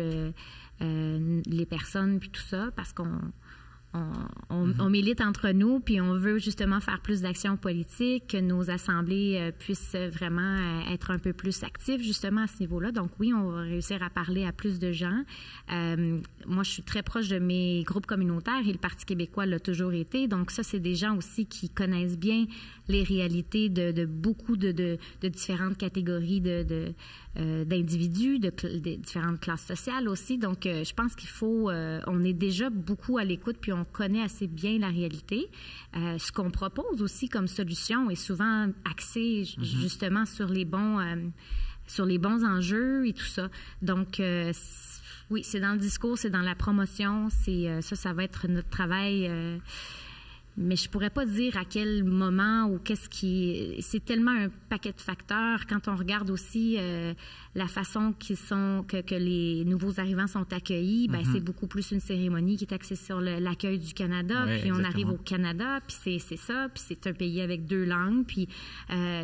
les personnes puis tout ça, parce qu'on milite entre nous, puis on veut justement faire plus d'actions politiques, que nos assemblées puissent vraiment être un peu plus actives justement à ce niveau-là. Donc oui, on va réussir à parler à plus de gens. Moi, je suis très proche de mes groupes communautaires et le Parti québécois l'a toujours été. Donc ça, c'est des gens aussi qui connaissent bien les réalités de beaucoup de différentes catégories d'individus, de différentes classes sociales aussi. Donc, je pense qu'il faut... on est déjà beaucoup à l'écoute, puis on connaît assez bien la réalité. Ce qu'on propose aussi comme solution est souvent axé justement sur les bons enjeux et tout ça. Donc, oui, c'est dans le discours, c'est dans la promotion. Ça va être notre travail... mais je pourrais pas dire à quel moment ou qu'est-ce qui... C'est tellement un paquet de facteurs. Quand on regarde aussi la façon que les nouveaux arrivants sont accueillis, ben c'est beaucoup plus une cérémonie qui est axée sur l'accueil du Canada. Puis on arrive au Canada, puis c'est ça, puis c'est un pays avec 2 langues. Puis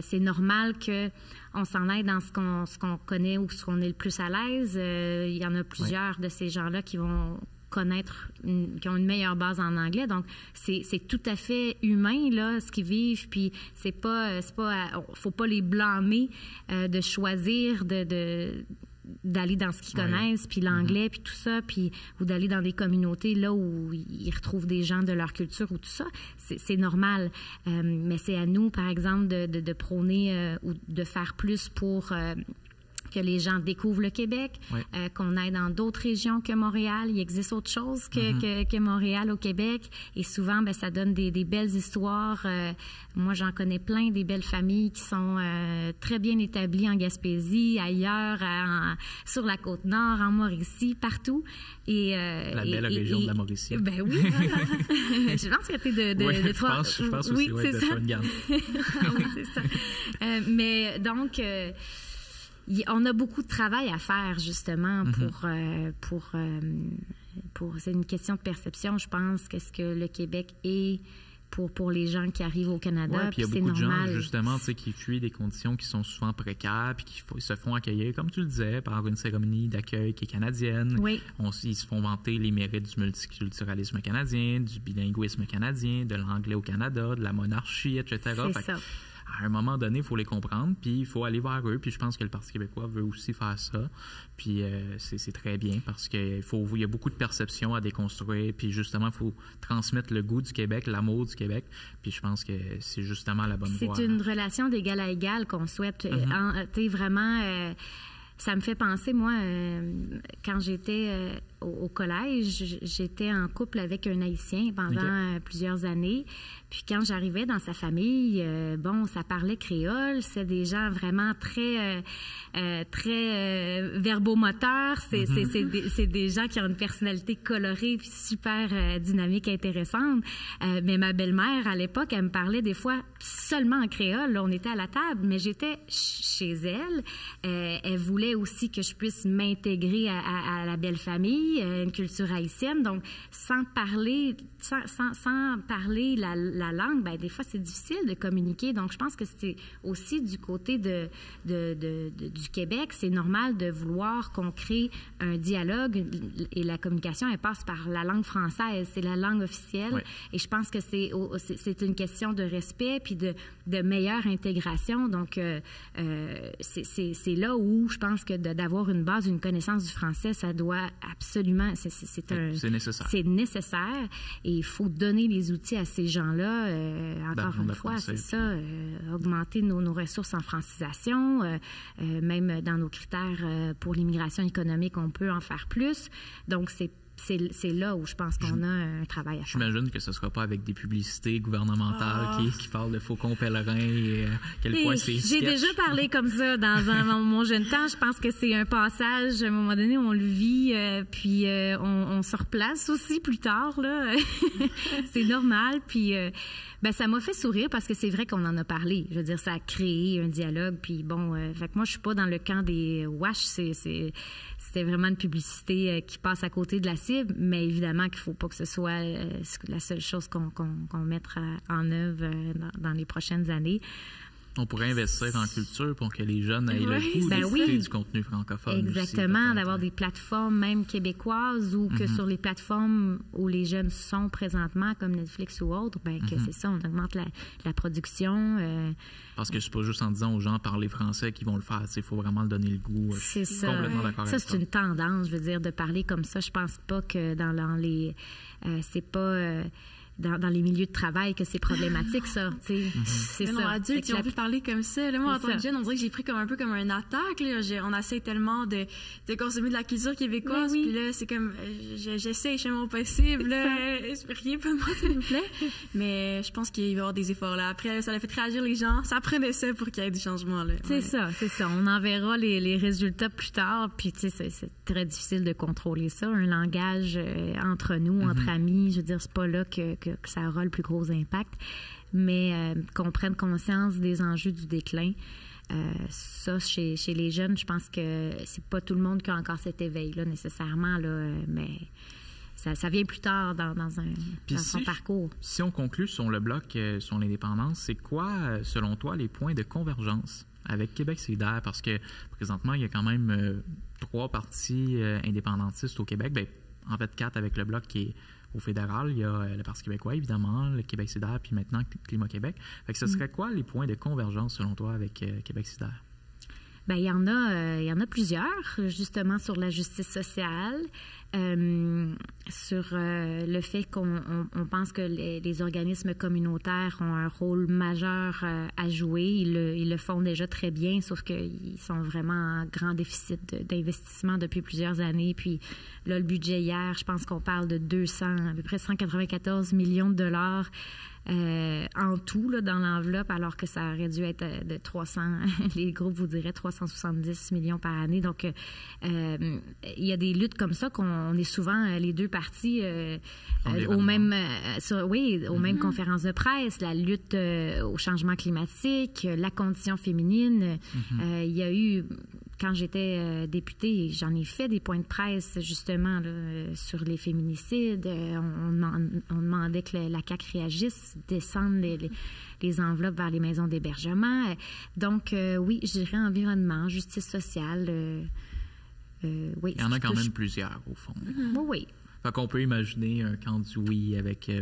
c'est normal que on s'en aille dans ce qu'on connaît ou ce qu'on est le plus à l'aise. Il y en a plusieurs de ces gens-là qui vont qui ont une meilleure base en anglais. Donc, c'est tout à fait humain, là, ce qu'ils vivent, puis faut pas les blâmer de choisir d'aller dans ce qu'ils connaissent, puis l'anglais, puis tout ça, puis ou d'aller dans des communautés là où ils retrouvent des gens de leur culture ou tout ça, c'est normal. Mais c'est à nous, par exemple, de prôner ou de faire plus pour... que les gens découvrent le Québec, qu'on aille dans d'autres régions que Montréal. Il existe autre chose que Montréal au Québec. Et souvent, ben, ça donne des belles histoires. Moi, j'en connais plein, des belles familles qui sont très bien établies en Gaspésie, ailleurs, sur la Côte-Nord, en Mauricie, partout. Et, la belle région de la Mauricie. Ben oui. Je pense que t'es de toi. Je pense aussi, oui, c'est ça. Oui, c'est ça. Mais donc... on a beaucoup de travail à faire, justement, pour c'est une question de perception, je pense, qu'est-ce que le Québec est pour les gens qui arrivent au Canada. Puis il y a beaucoup de gens, justement, qui fuient des conditions qui sont souvent précaires, puis qui se font accueillir, comme tu le disais, par une cérémonie d'accueil qui est canadienne. Oui. Ils se font vanter les mérites du multiculturalisme canadien, du bilinguisme canadien, de l'anglais au Canada, de la monarchie, etc. C'est ça. À un moment donné, il faut les comprendre, puis il faut aller vers eux. Puis je pense que le Parti québécois veut aussi faire ça. Puis c'est très bien parce qu'il y a beaucoup de perceptions à déconstruire. Puis justement, il faut transmettre le goût du Québec, l'amour du Québec. Puis je pense que c'est justement la bonne voie. C'est une relation d'égal à égal qu'on souhaite. Vraiment... ça me fait penser, moi, quand j'étais au collège, j'étais en couple avec un Haïtien pendant plusieurs années. Puis quand j'arrivais dans sa famille, ça parlait créole. C'est des gens vraiment très verbomoteurs. C'est des gens qui ont une personnalité colorée puis super dynamique, intéressante. Mais ma belle-mère, à l'époque, elle me parlait des fois seulement en créole. Là, on était à la table, mais j'étais chez elle. Elle voulait aussi que je puisse m'intégrer à la belle famille, une culture haïtienne. Donc, sans parler la langue, ben, des fois, c'est difficile de communiquer. Donc, je pense que c'est aussi du côté du Québec, c'est normal de vouloir qu'on crée un dialogue et la communication, elle passe par la langue française. C'est la langue officielle. Oui. Et je pense que c'est une question de respect puis de meilleure intégration. Donc, c'est là où je pense que d'avoir une base, une connaissance du français, ça doit absolument... C'est nécessaire. C'est nécessaire. Et il faut donner les outils à ces gens-là. Encore une fois, c'est ça. Augmenter nos ressources en francisation. Même dans nos critères pour l'immigration économique, on peut en faire plus. Donc, c'est là où je pense qu'on a un travail à faire. J'imagine que ce ne sera pas avec des publicités gouvernementales qui parlent de faucons pèlerins et quel point c'est sketch. J'ai déjà parlé comme ça dans mon jeune temps. Je pense que c'est un passage, à un moment donné, on le vit, puis on se replace aussi plus tard, là. C'est normal, puis... ça m'a fait sourire parce que c'est vrai qu'on en a parlé. Je veux dire, ça a créé un dialogue. Puis bon, fait que moi, je suis pas dans le camp des wash. C'était vraiment une publicité qui passe à côté de la cible. Mais évidemment qu'il faut pas que ce soit la seule chose qu'on mette en œuvre dans les prochaines années. On pourrait investir en culture pour que les jeunes aient le goût d'écouter du contenu francophone. Exactement, aussi, d'avoir des plateformes même québécoises ou que sur les plateformes où les jeunes sont présentement, comme Netflix ou autres, que c'est ça, on augmente la production. Parce que c'est pas juste en disant aux gens parler français qu'ils vont le faire. Il faut vraiment leur donner le goût. C'est ça. Complètement d'accord avec ça. C'est une tendance, je veux dire, de parler comme ça. Je pense pas que dans les... c'est pas... Dans les milieux de travail que c'est problématique, ça. C'est ça. Non, adultes, ils ont pu parler comme ça. Là, moi, en tant que jeune, on dirait que j'ai pris un peu comme un attaque. Là. On essaie tellement de consommer de la culture québécoise. Puis là, c'est comme, j'essaie chez possible. Rien pas de moi, s'il vous plaît. Mais je pense qu'il va y avoir des efforts là. Après, ça a fait réagir les gens. Ça prenait ça pour qu'il y ait du changement. Là. C'est ça. On en verra les résultats plus tard. Puis, tu sais, c'est très difficile de contrôler ça. Un langage entre nous, entre amis, je veux dire, c'est pas là que ça aura le plus gros impact, mais qu'on prenne conscience des enjeux du déclin. Ça, chez les jeunes, je pense que c'est pas tout le monde qui a encore cet éveil-là nécessairement, là, mais ça vient plus tard dans son parcours. Si on conclut sur le bloc sur l'indépendance, c'est quoi, selon toi, les points de convergence avec Québec solidaire? Parce que présentement, il y a quand même 3 partis indépendantistes au Québec. En fait, 4 avec le bloc qui est au fédéral. Il y a le Parti québécois, évidemment, le Québec solidaire, puis maintenant Climat Québec. Fait que ce serait quoi les points de convergence, selon toi, avec Québec solidaire? Il y en a plusieurs, justement, sur la justice sociale, sur le fait qu'on pense que les organismes communautaires ont un rôle majeur à jouer. Ils le font déjà très bien, sauf qu'ils sont vraiment en grand déficit d'investissement depuis plusieurs années. Puis là, le budget hier, je pense qu'on parle de à peu près 194 millions de dollars en tout là, dans l'enveloppe, alors que ça aurait dû être de 300, les groupes vous diraient 370 millions par année. Donc, il y a des luttes comme ça qu'on est souvent, les deux partis, aux mêmes conférences de presse, la lutte au changement climatique, la condition féminine. Il y a eu... Quand j'étais députée, j'en ai fait des points de presse, justement, là, sur les féminicides. On demandait que la CAQ réagisse, descendre les enveloppes vers les maisons d'hébergement. Donc, oui, je dirais environnement, justice sociale. Oui, il y en a quand même plusieurs, au fond. Oui. Fait qu'on peut imaginer un camp du oui avec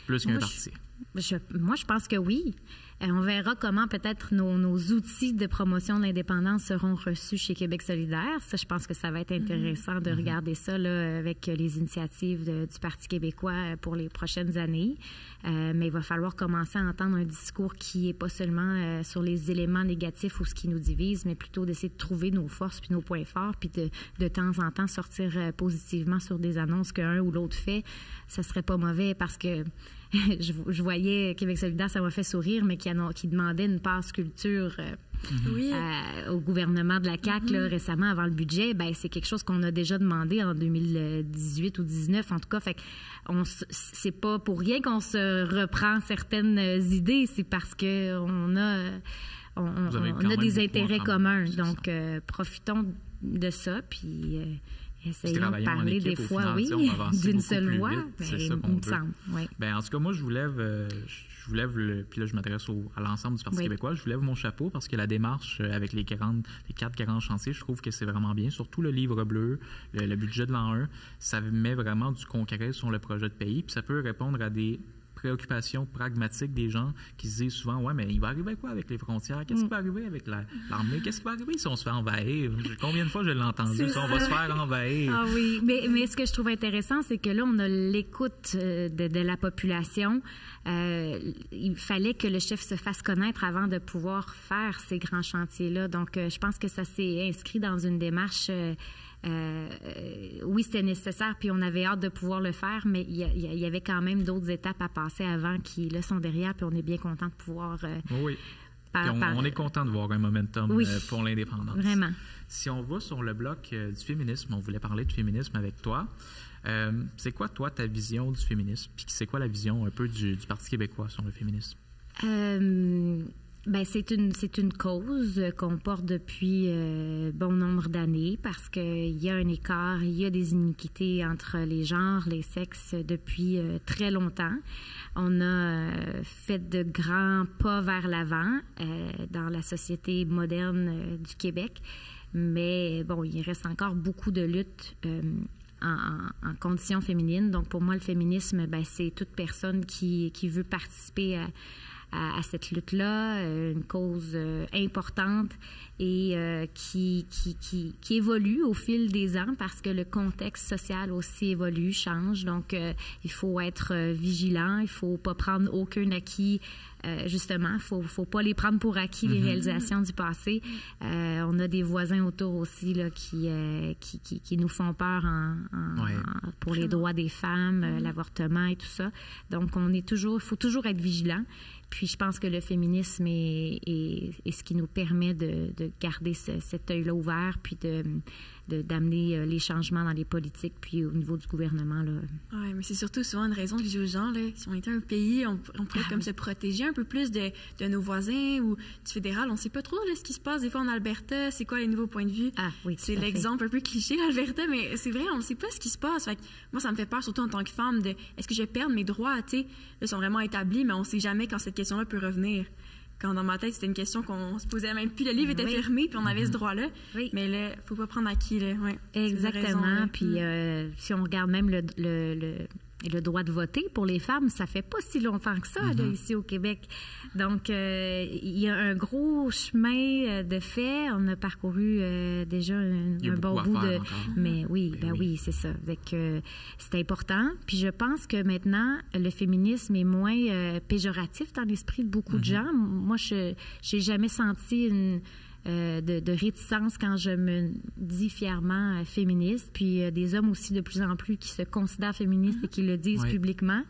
plus qu'un parti. Moi, je pense que oui. On verra comment peut-être nos outils de promotion de l'indépendance seront reçus chez Québec solidaire. Ça, je pense que ça va être intéressant de regarder ça là, avec les initiatives du Parti québécois pour les prochaines années. Mais il va falloir commencer à entendre un discours qui n'est pas seulement sur les éléments négatifs ou ce qui nous divise, mais plutôt d'essayer de trouver nos forces puis nos points forts, puis de temps en temps sortir positivement sur des annonces qu'un ou l'autre fait. Ça serait pas mauvais parce que je voyais Québec solidaire, ça m'a fait sourire, mais qui demandait une passe culture au gouvernement de la CAQ là, récemment avant le budget. C'est quelque chose qu'on a déjà demandé en 2018 ou 2019, en tout cas. Fait que c'est pas pour rien qu'on se reprend certaines idées, c'est parce que on a des intérêts communs. Donc, profitons de ça, puis... essayons de parler des fois, d'une seule voix, il me semble. Oui. En tout cas, moi, je vous lève puis là, je m'adresse à l'ensemble du Parti québécois, je vous lève mon chapeau parce que la démarche avec les 4 grands chantiers, je trouve que c'est vraiment bien. Surtout le livre bleu, le budget de l'an 1, ça met vraiment du concret sur le projet de pays, puis ça peut répondre à des préoccupations pragmatiques des gens qui se disent souvent, ouais, mais il va arriver quoi avec les frontières? Qu'est-ce qui va arriver avec l'armée? Qu'est-ce qui va arriver si on se fait envahir? Combien de fois je l'ai entendu? Si on va se faire envahir. Ah oui, mais ce que je trouve intéressant, c'est que là, on a l'écoute de la population. Il fallait que le chef se fasse connaître avant de pouvoir faire ces grands chantiers-là. Donc, je pense que ça s'est inscrit dans une démarche oui, c'était nécessaire, puis on avait hâte de pouvoir le faire, mais il y avait quand même d'autres étapes à passer avant qui, là, sont derrière, puis on est bien content de pouvoir... oui. On est content de voir un momentum pour l'indépendance. Vraiment. Si on va sur le bloc du féminisme, on voulait parler de féminisme avec toi. C'est quoi, toi, ta vision du féminisme? Puis c'est quoi la vision un peu du Parti québécois sur le féminisme? Ben, c'est une cause qu'on porte depuis bon nombre d'années parce qu'il y a un écart, il y a des iniquités entre les genres, les sexes depuis très longtemps. On a fait de grands pas vers l'avant dans la société moderne du Québec, mais bon, il reste encore beaucoup de luttes en conditions féminines. Donc, pour moi, le féminisme, ben, c'est toute personne qui veut participer à cette lutte-là, une cause importante et qui évolue au fil des ans parce que le contexte social aussi évolue, change. Donc, il faut être vigilant, il ne faut pas prendre aucun acquis. Justement, il ne faut pas les prendre pour acquis, les réalisations du passé. On a des voisins autour aussi là, qui nous font peur pour les droits des femmes, l'avortement et tout ça. Donc, il faut toujours être vigilant. Puis, je pense que le féminisme est ce qui nous permet de garder cet œil-là ouvert, puis d'amener les changements dans les politiques, puis au niveau du gouvernement. Oui, mais c'est surtout souvent une raison que je dis aux gens, là, si on était un pays, on pourrait comme se protéger un peu plus de nos voisins ou du fédéral. On ne sait pas trop là, ce qui se passe des fois en Alberta, c'est quoi les nouveaux points de vue. Ah, oui, c'est l'exemple un peu cliché, l'Alberta, mais c'est vrai, on ne sait pas ce qui se passe. Fait que moi, ça me fait peur, surtout en tant que femme, est-ce que je vais perdre mes droits, tu sais, ils sont vraiment établis, mais on ne sait jamais quand cette question-là peut revenir. Quand dans ma tête, c'était une question qu'on se posait même plus. Le livre était fermé, puis on avait ce droit-là. Oui. Mais là, il ne faut pas prendre acquis. Là. Ouais, exactement. Raison, puis si on regarde même le droit de voter pour les femmes, ça fait pas si longtemps que ça, là, ici au Québec. Donc, il y a un gros chemin de fait. On a parcouru déjà un bon bout de... Mais oui, oui, c'est ça. C'est important. Puis je pense que maintenant, le féminisme est moins péjoratif dans l'esprit de beaucoup de gens. Moi, je n'ai jamais senti de réticence quand je me dis fièrement féministe, puis des hommes aussi de plus en plus qui se considèrent féministes et qui le disent publiquement,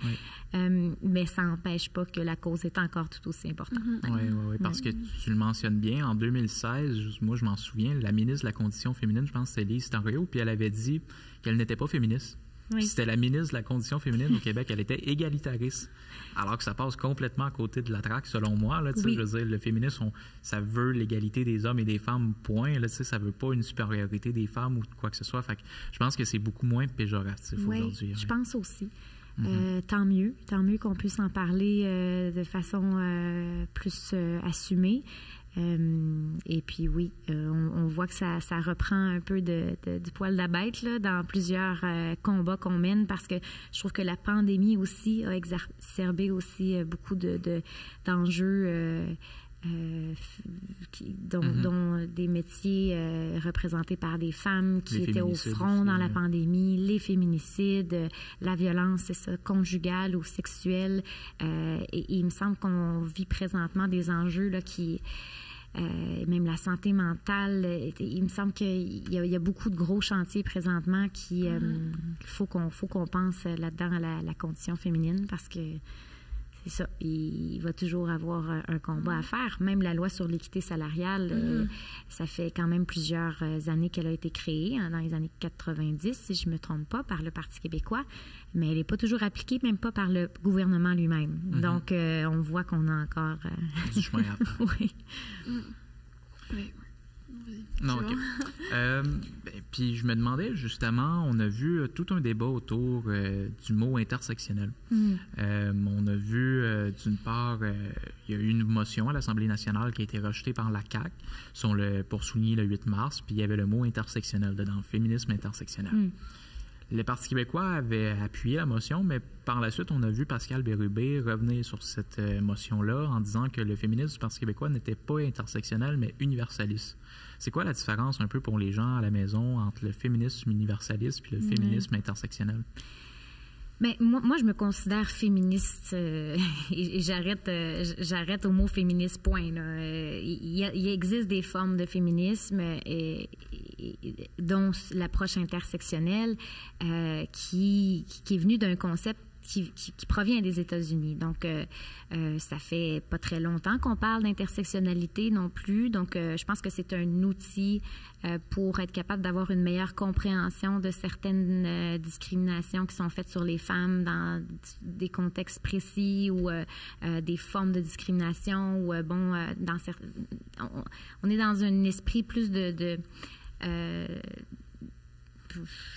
mais ça n'empêche pas que la cause est encore tout aussi importante. Oui, parce que tu le mentionnes bien, en 2016, moi je m'en souviens, la ministre de la Condition féminine, je pense que c'est Lise Tanrio, puis elle avait dit qu'elle n'était pas féministe. Oui. C'était la ministre de la Condition féminine au Québec. Elle était égalitariste. Alors que ça passe complètement à côté de la traque, selon moi. Là, je veux dire, le féminisme, ça veut l'égalité des hommes et des femmes, point. Là, ça veut pas une supériorité des femmes ou quoi que ce soit. Fait que je pense que c'est beaucoup moins péjoratif aujourd'hui. Je pense aussi. Tant mieux qu'on puisse en parler de façon plus assumée. Et puis oui, on voit que ça reprend un peu du poil de la bête là, dans plusieurs combats qu'on mène parce que je trouve que la pandémie aussi a exacerbé aussi beaucoup d'enjeux dont des métiers représentés par des femmes qui étaient au front aussi, dans la pandémie, les féminicides, la violence, c'est ça, conjugale ou sexuelle. Et il me semble qu'on vit présentement des enjeux là, qui... même la santé mentale, il me semble qu'il y a beaucoup de gros chantiers présentement qu'il faut qu'on pense là-dedans à la condition féminine parce que c'est ça, il va toujours avoir un combat à faire. Même la loi sur l'équité salariale, ça fait quand même plusieurs années qu'elle a été créée, dans les années 90, si je ne me trompe pas, par le Parti québécois, mais elle n'est pas toujours appliquée, même pas par le gouvernement lui-même. Donc, on voit qu'on a encore... du chemin à faire. Oui. Oui. Non, OK. Puis je me demandais, justement, on a vu tout un débat autour du mot intersectionnel. On a vu, d'une part, il y a eu une motion à l'Assemblée nationale qui a été rejetée par la CAQ pour souligner le 8 mars, puis il y avait le mot intersectionnel dedans, féminisme intersectionnel. Le Parti québécois avait appuyé la motion, mais par la suite, on a vu Pascal Bérubé revenir sur cette motion-là en disant que le féminisme du Parti québécois n'était pas intersectionnel, mais universaliste. C'est quoi la différence un peu pour les gens à la maison entre le féminisme universaliste et le féminisme intersectionnel? Mais moi, je me considère féministe et j'arrête au mot féministe, point. Là. Il existe des formes de féminisme et dont l'approche intersectionnelle, qui est venue d'un concept qui provient des États-Unis. Donc, ça fait pas très longtemps qu'on parle d'intersectionnalité non plus. Donc, je pense que c'est un outil pour être capable d'avoir une meilleure compréhension de certaines discriminations qui sont faites sur les femmes dans des contextes précis ou des formes de discrimination ou, on est dans un esprit plus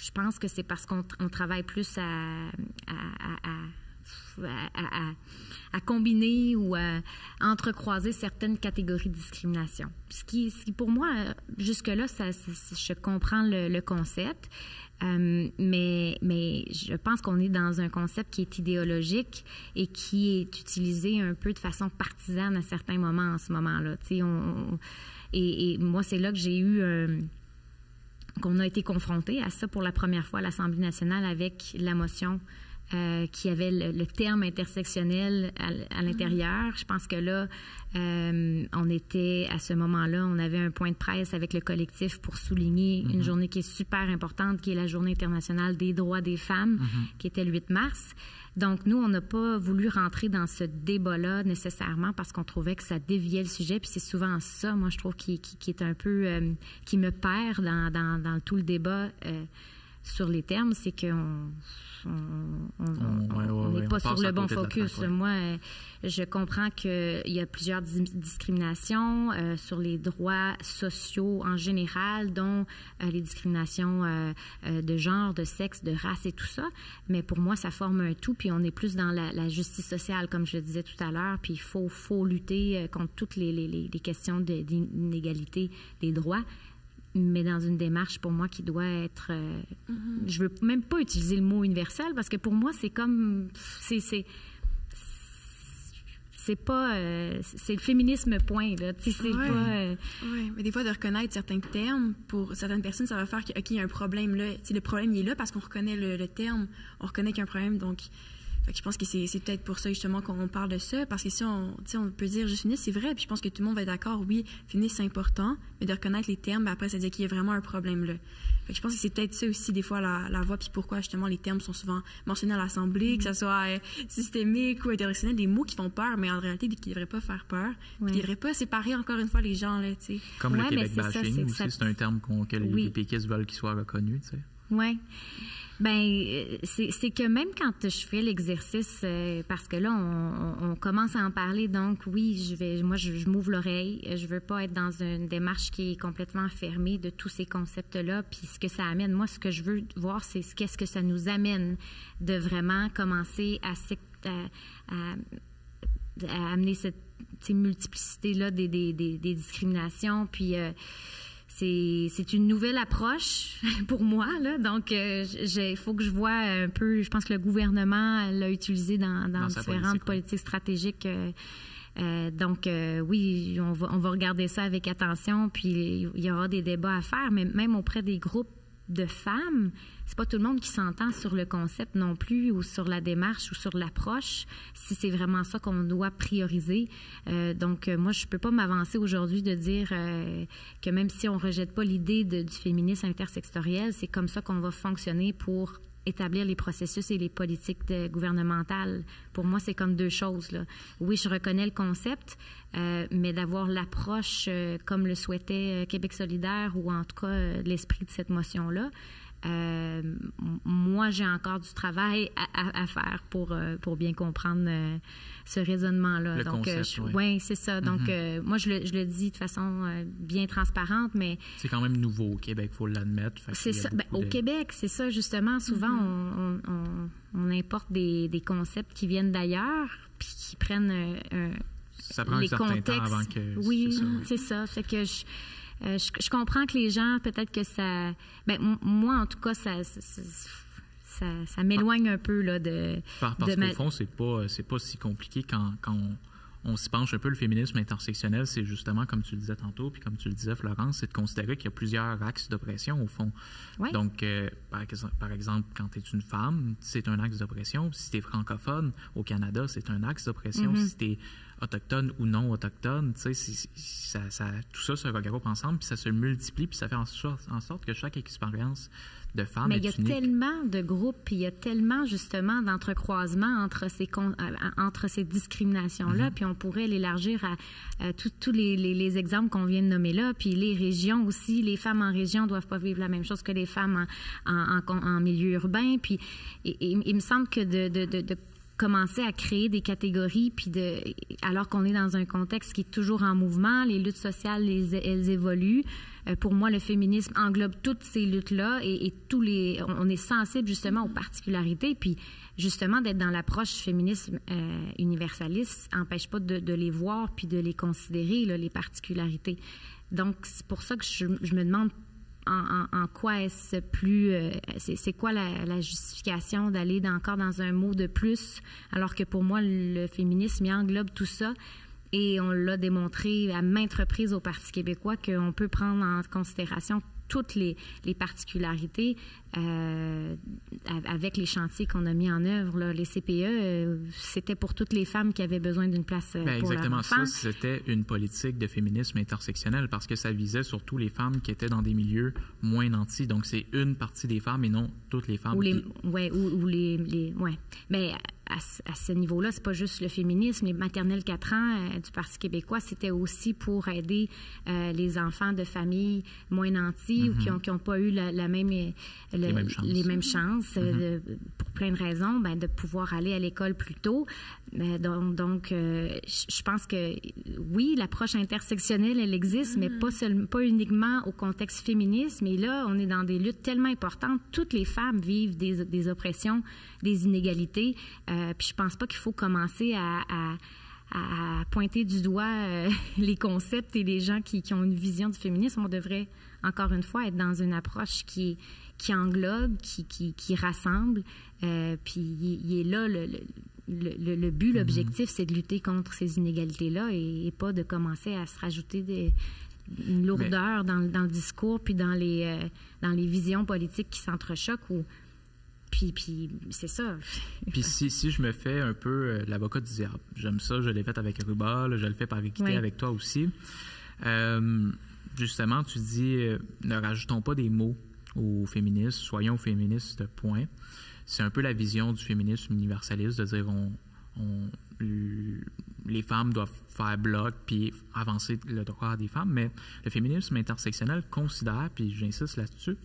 je pense que c'est parce qu'on travaille plus à combiner ou à entrecroiser certaines catégories de discrimination. Ce qui pour moi, jusque-là, je comprends le concept, mais je pense qu'on est dans un concept qui est idéologique et qui est utilisé un peu de façon partisane à certains moments en ce moment-là. Et moi, c'est là que j'ai eu... qu'on a été confronté à ça pour la première fois à l'Assemblée nationale avec la motion qui avait le terme intersectionnel à l'intérieur. Je pense que là, on était, à ce moment-là, on avait un point de presse avec le collectif pour souligner une journée qui est super importante, qui est la Journée internationale des droits des femmes, qui était le 8 mars. Donc, nous, on n'a pas voulu rentrer dans ce débat-là nécessairement parce qu'on trouvait que ça déviait le sujet. Puis c'est souvent ça, moi, je trouve, qui est un peu... qui me perd dans tout le débat sur les termes, c'est qu'on n'est pas sur le bon focus. Moi, je comprends qu'il y a plusieurs discriminations sur les droits sociaux en général, dont les discriminations de genre, de sexe, de race et tout ça. Mais pour moi, ça forme un tout, puis on est plus dans la justice sociale, comme je le disais tout à l'heure, puis il faut lutter contre toutes les questions d'inégalité des droits, mais dans une démarche, pour moi, qui doit être... Je veux même pas utiliser le mot universel, parce que pour moi, c'est comme... C'est pas... c'est le féminisme, point, là. C'est pas... Oui, mais des fois, de reconnaître certains termes, pour certaines personnes, ça va faire qu'il y a un problème là. Le problème, il est là parce qu'on reconnaît le terme, on reconnaît qu'il y a un problème, donc... Fait que je pense que c'est peut-être pour ça, justement, qu'on parle de ça, parce que si on peut dire juste féministe, c'est vrai, puis je pense que tout le monde va être d'accord, oui, féministe, c'est important, mais de reconnaître les termes, ben après, ça veut dire qu'il y a vraiment un problème là. Fait que je pense que c'est peut-être ça aussi, des fois, la voie, puis pourquoi, justement, les termes sont souvent mentionnés à l'Assemblée, que ce soit systémique ou intersectionnel, des mots qui font peur, mais en réalité, qui ne devraient pas faire peur, puis qui ne devraient pas séparer, encore une fois, les gens, là, tu sais. Comme le Québec bashing aussi, c'est un terme que les péquistes veulent qu'il soit reconnu, tu sais. Oui. Ben, c'est que même quand je fais l'exercice, parce que là, on commence à en parler, donc oui, je m'ouvre l'oreille. Je veux pas être dans une démarche qui est complètement fermée de tous ces concepts-là. Puis ce que ça amène, moi, ce que je veux voir, c'est qu'est-ce que ça nous amène de vraiment commencer à amener cette multiplicité-là des discriminations. Puis c'est une nouvelle approche pour moi, là. Donc, il faut que je vois un peu... Je pense que le gouvernement l'a utilisé dans différentes politiques stratégiques. Donc, oui, on va regarder ça avec attention, puis il y aura des débats à faire, mais même auprès des groupes de femmes, c'est pas tout le monde qui s'entend sur le concept non plus, ou sur la démarche, ou sur l'approche, si c'est vraiment ça qu'on doit prioriser. Donc, moi, je peux pas m'avancer aujourd'hui de dire que même si on rejette pas l'idée du féminisme intersectoriel, c'est comme ça qu'on va fonctionner pour établir les processus et les politiques gouvernementales. Pour moi, c'est comme deux choses, là. Oui, je reconnais le concept, mais d'avoir l'approche comme le souhaitait Québec solidaire, ou en tout cas l'esprit de cette motion-là, moi, j'ai encore du travail à faire pour bien comprendre ce raisonnement-là. Le concept, oui, c'est ça. Donc, moi, je le dis de façon bien transparente, mais... C'est quand même nouveau au Québec, il faut l'admettre. C'est ça. Au Québec, c'est ça, justement. Souvent, on importe des concepts qui viennent d'ailleurs, puis qui prennent ça prend les un certain contextes. Temps avant que... Oui, c'est ça. Fait que je comprends que les gens, peut-être que ça... Ben, moi, en tout cas, ça m'éloigne un peu là, de... Parce qu'au fond, c'est pas si compliqué quand on s'y penche un peu. Le féminisme intersectionnel, c'est justement, comme tu le disais tantôt, puis comme tu le disais, Florence, c'est de considérer qu'il y a plusieurs axes d'oppression, au fond. Ouais. Donc, par exemple, quand tu es une femme, c'est un axe d'oppression. Si tu es francophone, au Canada, c'est un axe d'oppression. Si tu es autochtones ou non autochtones, tu sais, tout ça se regroupe ensemble, puis ça se multiplie, puis ça fait en sorte que chaque expérience de femme est unique. Mais il y a tellement de groupes, puis il y a tellement, justement, d'entrecroisements entre ces discriminations-là, puis on pourrait l'élargir à tous les exemples qu'on vient de nommer là, puis les régions aussi. Les femmes en région doivent pas vivre la même chose que les femmes en milieu urbain, puis il me semble que de commencer à créer des catégories, puis alors qu'on est dans un contexte qui est toujours en mouvement, les luttes sociales, elles évoluent. Pour moi, le féminisme englobe toutes ces luttes-là et on est sensible justement aux particularités, puis justement d'être dans l'approche féminisme universaliste n'empêche pas de les voir puis de les considérer, là, les particularités. Donc, c'est pour ça que je me demande en quoi est-ce plus... c'est quoi la justification d'aller encore dans un mot de plus, alors que pour moi, le féminisme, il englobe tout ça. Et on l'a démontré à maintes reprises au Parti québécois qu'on peut prendre en considération toutes les particularités avec les chantiers qu'on a mis en œuvre. Là. Les CPE, c'était pour toutes les femmes qui avaient besoin d'une place pour exactement leur enfant. Ça, c'était une politique de féminisme intersectionnel parce que ça visait surtout les femmes qui étaient dans des milieux moins nantis. Donc, c'est une partie des femmes et non toutes les femmes. Mais à ce niveau-là, c'est pas juste le féminisme. Les maternelles 4 ans du Parti québécois, c'était aussi pour aider les enfants de familles moins nantis ou qui n'ont pas eu les mêmes chances pour plein de raisons, de pouvoir aller à l'école plus tôt. Donc, je pense que oui, l'approche intersectionnelle, elle existe, mais pas uniquement au contexte féministe. Mais là, on est dans des luttes tellement importantes. Toutes les femmes vivent des oppressions, des inégalités. Puis je pense pas qu'il faut commencer à pointer du doigt les concepts et les gens qui ont une vision du féminisme. On devrait, encore une fois, être dans une approche qui englobe, qui rassemble. Puis il est là le but, l'objectif, c'est de lutter contre ces inégalités-là et pas de commencer à se rajouter une lourdeur dans le discours puis dans les visions politiques qui s'entrechoquent ou... Puis c'est ça. Puis si je me fais un peu l'avocat du diable, j'aime ça, je l'ai fait avec Ruba, je le fais par équité avec toi aussi. Justement, tu dis, ne rajoutons pas des mots au féminisme, soyons féministes, point. C'est un peu la vision du féminisme universaliste, de dire les femmes doivent faire bloc puis avancer le droit des femmes, mais le féminisme intersectionnel considère, puis j'insiste là-dessus,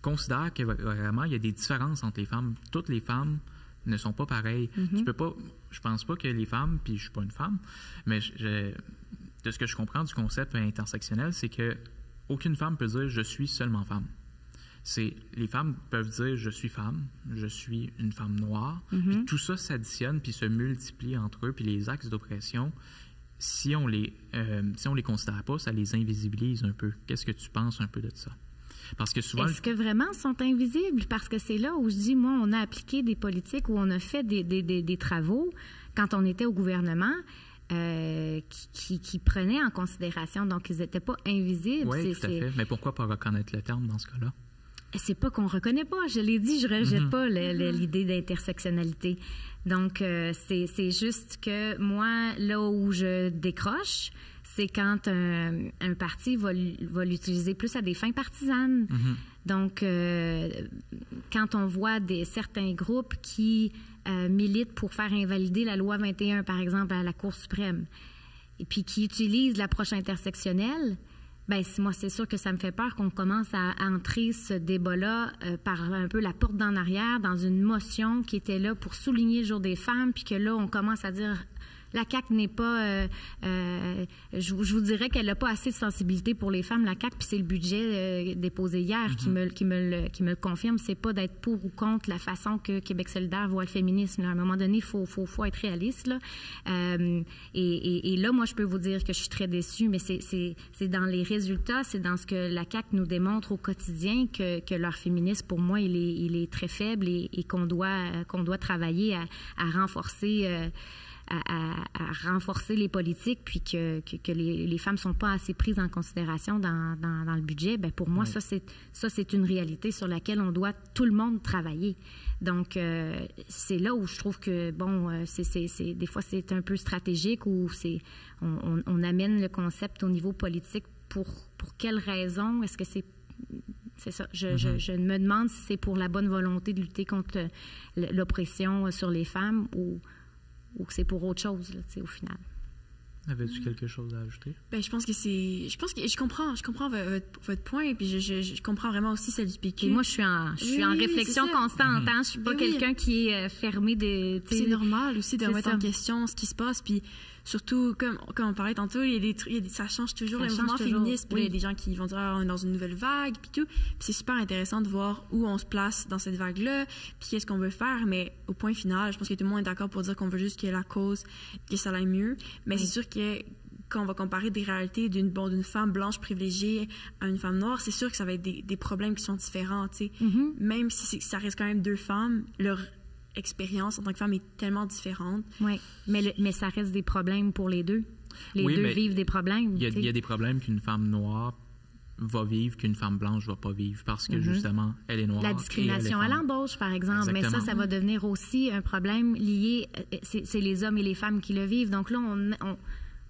considère que vraiment il y a des différences entre les femmes. Toutes les femmes ne sont pas pareilles. Tu peux pas, je pense pas que les femmes, puis je suis pas une femme, mais de ce que je comprends du concept intersectionnel, c'est que aucune femme peut dire je suis seulement femme. Les femmes peuvent dire je suis femme, je suis une femme noire, puis tout ça s'additionne puis se multiplie entre eux, puis les axes d'oppression, si on les considère pas, ça les invisibilise un peu. Qu'est-ce que tu penses un peu de ça? Parce que souvent... Est-ce que vraiment sont invisibles? Parce que c'est là où je dis, moi, on a appliqué des politiques, où on a fait des travaux quand on était au gouvernement qui prenaient en considération. Donc, ils n'étaient pas invisibles. Oui, tout à fait. Mais pourquoi pas reconnaître le terme dans ce cas-là? C'est pas qu'on reconnaît pas. Je l'ai dit, je rejette pas l'idée d'intersectionnalité. Donc, c'est juste que moi, là où je décroche, c'est quand un parti va l'utiliser plus à des fins partisanes. Donc, quand on voit certains groupes qui militent pour faire invalider la loi 21, par exemple, à la Cour suprême, et puis qui utilisent l'approche intersectionnelle, moi, c'est sûr que ça me fait peur qu'on commence à entrer ce débat-là par un peu la porte d'en arrière, dans une motion qui était là pour souligner le Jour des femmes, puis que là, on commence à dire... La CAQ n'est pas... je vous dirais qu'elle n'a pas assez de sensibilité pour les femmes, la CAQ, puis c'est le budget déposé hier qui me le confirme. C'est pas d'être pour ou contre la façon que Québec solidaire voit le féminisme. Là. À un moment donné, il faut être réaliste. Là. Et là, moi, je peux vous dire que je suis très déçue, mais c'est dans les résultats, c'est dans ce que la CAQ nous démontre au quotidien que leur féminisme, pour moi, il est très faible et qu'on doit travailler à renforcer... renforcer les politiques, puis que les femmes sont pas assez prises en considération dans le budget, ben pour moi, ça c'est une réalité sur laquelle on doit tout le monde travailler. Donc, c'est là où je trouve que, des fois, c'est un peu stratégique, où on amène le concept au niveau politique pour quelles raisons? Est-ce que c'est ça. Je me demande si c'est pour la bonne volonté de lutter contre l'oppression sur les femmes ou que c'est pour autre chose, là, au final. Avais-tu quelque chose à ajouter? Ben, je pense que je comprends votre point, et puis je comprends vraiment aussi celle du PQ. Et moi, je suis en réflexion constante. Je suis pas quelqu'un qui est fermé de... C'est normal aussi de remettre en question ce qui se passe, puis surtout, comme on parlait tantôt, ça change toujours, le mouvement féministe, puis il y a des gens qui vont dire on est dans une nouvelle vague, puis tout. Puis c'est super intéressant de voir où on se place dans cette vague-là, puis qu'est-ce qu'on veut faire, mais au point final, je pense que tout le monde est d'accord pour dire qu'on veut juste qu'il y ait la cause, que ça aille mieux. Mais c'est sûr que quand on va comparer des réalités d'une femme blanche privilégiée à une femme noire, c'est sûr que ça va être des problèmes qui sont différents, tu sais. Même si ça reste quand même deux femmes, leur expérience en tant que femme est tellement différente. Oui, mais ça reste des problèmes pour les deux. Les deux vivent des problèmes. Il y a des problèmes qu'une femme noire va vivre qu'une femme blanche va pas vivre parce que justement, elle est noire. La discrimination à l'embauche, par exemple. Exactement. Mais ça va devenir aussi un problème lié... C'est les hommes et les femmes qui le vivent. Donc là,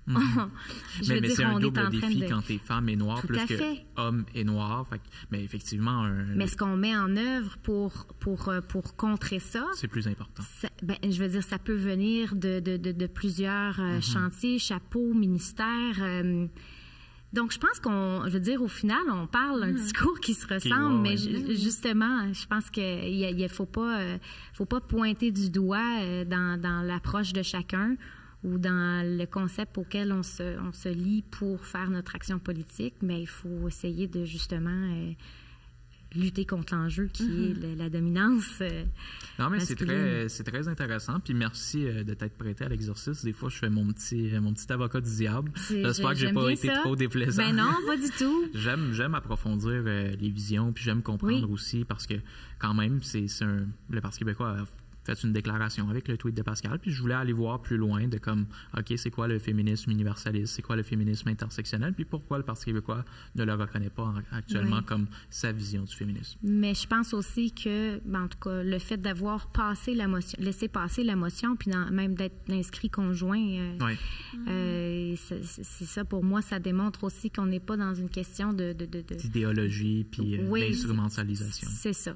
mais c'est un double défi quand t'es femme et noire plus que homme et noir. Mais effectivement... Mais ce qu'on met en œuvre pour contrer ça... C'est plus important. Je veux dire, ça peut venir de plusieurs chantiers, chapeaux, ministères... Donc, je pense au final, on parle d'un discours qui se ressemble, mais justement, je pense qu'il faut pas pointer du doigt dans l'approche de chacun ou dans le concept auquel on se lie pour faire notre action politique, mais il faut essayer de justement lutter contre l'enjeu qui est la dominance. Non, mais c'est très intéressant. Puis merci de t'être prêté à l'exercice. Des fois, je fais mon petit avocat du diable. J'espère que j'ai pas été trop déplaisant. Ben non, pas du tout. J'aime approfondir les visions, puis j'aime comprendre aussi parce que quand même, le Parti québécois a fait une déclaration avec le tweet de Pascal, puis je voulais aller voir plus loin de comme, OK, c'est quoi le féminisme universaliste, c'est quoi le féminisme intersectionnel, puis pourquoi le Parti québécois ne le reconnaît pas actuellement comme sa vision du féminisme. Mais je pense aussi que, en tout cas, le fait d'avoir laissé passer la motion, puis même d'être inscrit conjoint, c'est ça, pour moi, ça démontre aussi qu'on n'est pas dans une question d'idéologie, puis d'instrumentalisation. C'est ça.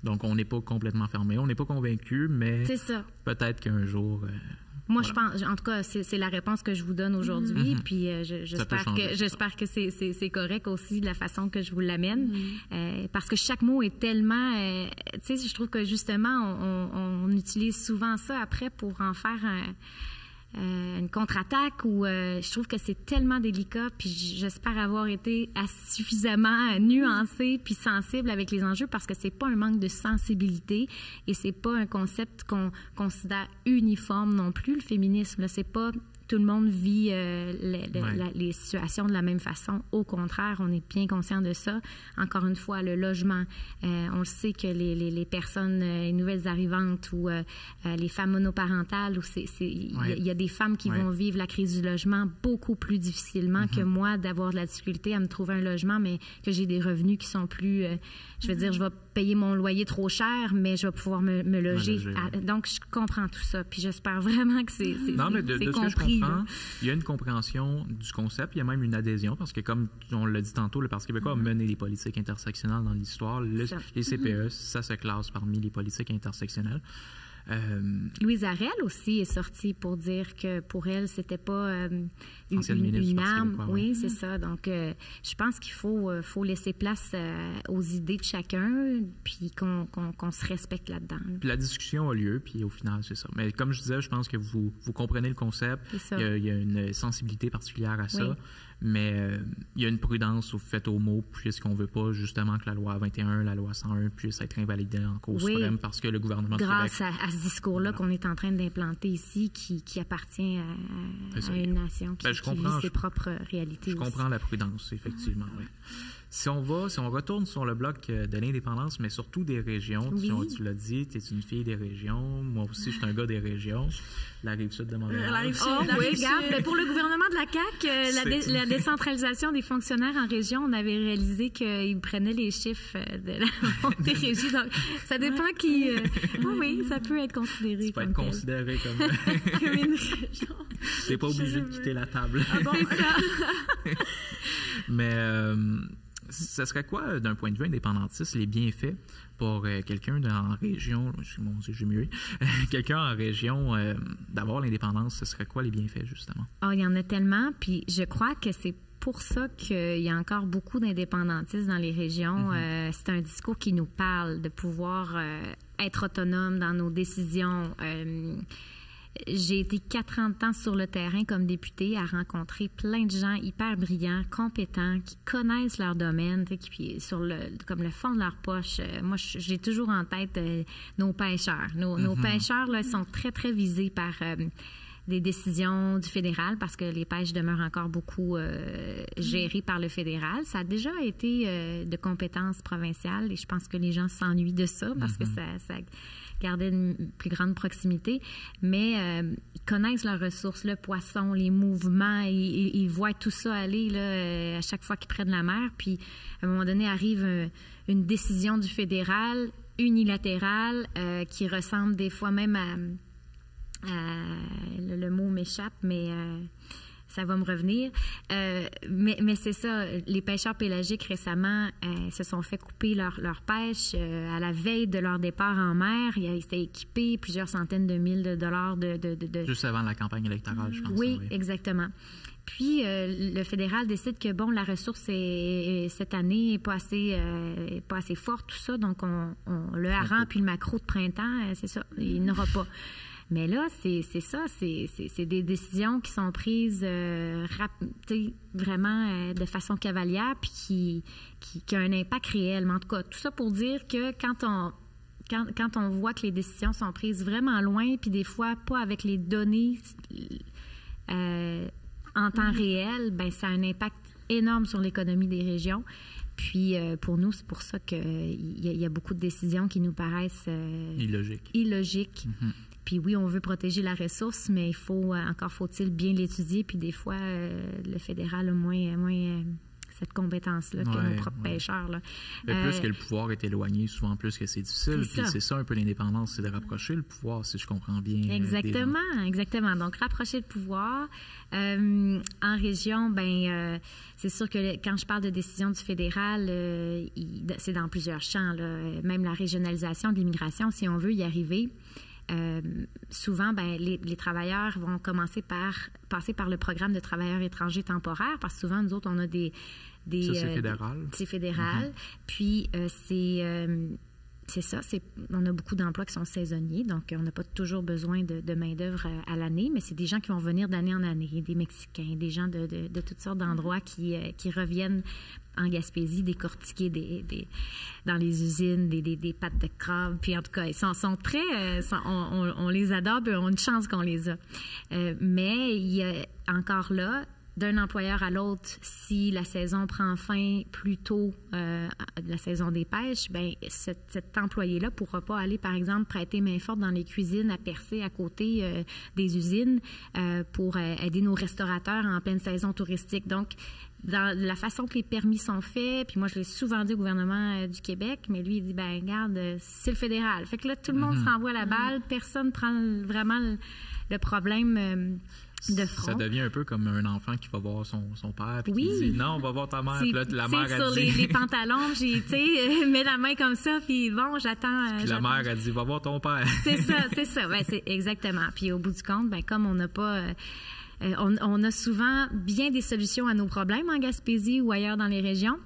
Donc, on n'est pas complètement fermé, on n'est pas convaincu, mais peut-être qu'un jour... Moi, je pense, en tout cas, c'est la réponse que je vous donne aujourd'hui, puis j'espère que c'est correct aussi de la façon que je vous l'amène, parce que chaque mot est tellement... tu sais, je trouve que justement, on utilise souvent ça après pour en faire une contre-attaque ou je trouve que c'est tellement délicat, puis j'espère avoir été suffisamment nuancée puis sensible avec les enjeux, parce que c'est pas un manque de sensibilité et c'est pas un concept qu'on considère uniforme non plus, le féminisme. C'est pas tout le monde vit les situations de la même façon. Au contraire, on est bien conscient de ça. Encore une fois, le logement, on le sait que les personnes, les nouvelles arrivantes ou les femmes monoparentales, il y a des femmes qui vont vivre la crise du logement beaucoup plus difficilement que moi, d'avoir de la difficulté à me trouver un logement, mais que j'ai des revenus qui sont plus... je veux dire, je vais payer mon loyer trop cher, mais je vais pouvoir me loger. Donc, je comprends tout ça. Puis j'espère vraiment que c'est compris. Non, mais de ce que je comprends, il y a une compréhension du concept. Il y a même une adhésion, parce que comme on l'a dit tantôt, le Parti québécois a mené des politiques intersectionnelles dans l'histoire. Les CPE, ça se classe parmi les politiques intersectionnelles. Louise Arel aussi est sortie pour dire que pour elle, c'était pas une arme. Oui, c'est ça. Donc, je pense qu'il faut laisser place aux idées de chacun, puis qu'on se respecte là-dedans. Puis la discussion a lieu, puis au final, c'est ça. Mais comme je disais, je pense que vous comprenez le concept. Il y a une sensibilité particulière à ça. Mais il y a une prudence faite aux mots, puisqu'on ne veut pas justement que la loi 21, la loi 101 puisse être invalidée en cause suprême parce que le gouvernement du Québec... Grâce à ce discours-là qu'on est en train d'implanter ici, qui appartient à une nation qui vit ses propres réalités. Je comprends la prudence, effectivement, oui. Si on retourne sur le bloc de l'indépendance, mais surtout des régions, tu l'as dit, tu es une fille des régions, moi aussi je suis un gars des régions, la Rive-Sud de Montréal. Regarde, pour le gouvernement de la CAQ, la décentralisation des fonctionnaires en région, on avait réalisé qu'ils prenaient les chiffres de la montée régie, donc ça dépend qui... oui, ça peut être considéré ça peut être considéré comme une région. T'es pas obligé de quitter la table. Ah bon, c'est ça. Mais ça serait quoi, d'un point de vue indépendantiste, les bienfaits pour quelqu'un en région, mon Dieu, j'ai mué, quelqu'un en région, d'avoir l'indépendance, ce serait quoi les bienfaits, justement? Il y en a tellement, puis je crois que c'est pour ça qu'il y a encore beaucoup d'indépendantistes dans les régions. C'est un discours qui nous parle de pouvoir être autonome dans nos décisions. J'ai été 4 ans de temps sur le terrain comme députée à rencontrer plein de gens hyper brillants, compétents, qui connaissent leur domaine, qui comme le fond de leur poche. Moi, j'ai toujours en tête nos pêcheurs. Nos pêcheurs là, sont très, très visés par des décisions du fédéral parce que les pêches demeurent encore beaucoup gérées par le fédéral. Ça a déjà été de compétences provinciales et je pense que les gens s'ennuient de ça parce que ça garder une plus grande proximité, mais ils connaissent leurs ressources, le poisson, les mouvements, ils voient tout ça aller là, à chaque fois qu'ils prennent la mer, puis à un moment donné arrive une décision du fédéral unilatérale qui ressemble des fois même à le mot m'échappe, mais ça va me revenir. Mais c'est ça, les pêcheurs pélagiques récemment se sont fait couper leur pêche à la veille de leur départ en mer. Ils étaient équipés plusieurs centaines de mille de dollars de... Juste avant la campagne électorale, je pense. Oui, exactement. Puis, le fédéral décide que, bon, la ressource cette année n'est pas assez forte, tout ça. Donc, le hareng puis le maquereau de printemps, c'est ça, il n'aura pas. Mais là, c'est ça, c'est des décisions qui sont prises vraiment de façon cavalière puis qui a un impact réel. Mais en tout cas, tout ça pour dire que quand on voit que les décisions sont prises vraiment loin puis des fois pas avec les données en temps réel, ben ça a un impact énorme sur l'économie des régions. Puis, pour nous, c'est pour ça qu'il y a beaucoup de décisions qui nous paraissent illogiques. Puis oui, on veut protéger la ressource, mais encore faut-il bien l'étudier. Puis des fois, le fédéral a moins cette compétence-là que nos propres pêcheurs. Là. Plus que le pouvoir est éloigné, souvent plus que c'est difficile. Puis c'est ça un peu l'indépendance, c'est de rapprocher le pouvoir, si je comprends bien. Exactement. Donc, rapprocher le pouvoir. En région, c'est sûr que quand je parle de décision du fédéral, c'est dans plusieurs champs. Là. Même la régionalisation de l'immigration, si on veut y arriver. Souvent, les travailleurs vont passer par le programme de travailleurs étrangers temporaires parce que souvent, nous autres, on a des ça, c'est fédéral. C'est fédéral. Puis, c'est ça. On a beaucoup d'emplois qui sont saisonniers, donc on n'a pas toujours besoin de main-d'œuvre à l'année, mais c'est des gens qui vont venir d'année en année, des Mexicains, des gens de toutes sortes d'endroits qui reviennent en Gaspésie décortiquer dans les usines des pattes de crabe. Puis en tout cas, ils sont très... on les adore, puis on a une chance qu'on les a. Mais il y a encore là, d'un employeur à l'autre, si la saison prend fin plus tôt, la saison des pêches, cet employé-là ne pourra pas aller, par exemple, prêter main forte dans les cuisines à percer à côté des usines pour aider nos restaurateurs en pleine saison touristique. Donc, dans la façon que les permis sont faits, puis moi, je l'ai souvent dit au gouvernement du Québec, mais lui, il dit, regarde, c'est le fédéral. Fait que là, tout le monde se renvoie la balle, personne ne prend vraiment le problème de front. Ça devient un peu comme un enfant qui va voir son père, puis qui dit, non, on va voir ta mère, puis là, la mère a dit... sur les pantalons, mets la main comme ça, puis bon, j'attends... Puis la mère a dit, va voir ton père. C'est ça. C'est exactement. Puis au bout du compte, comme on n'a pas... on a souvent bien des solutions à nos problèmes en Gaspésie ou ailleurs dans les régions.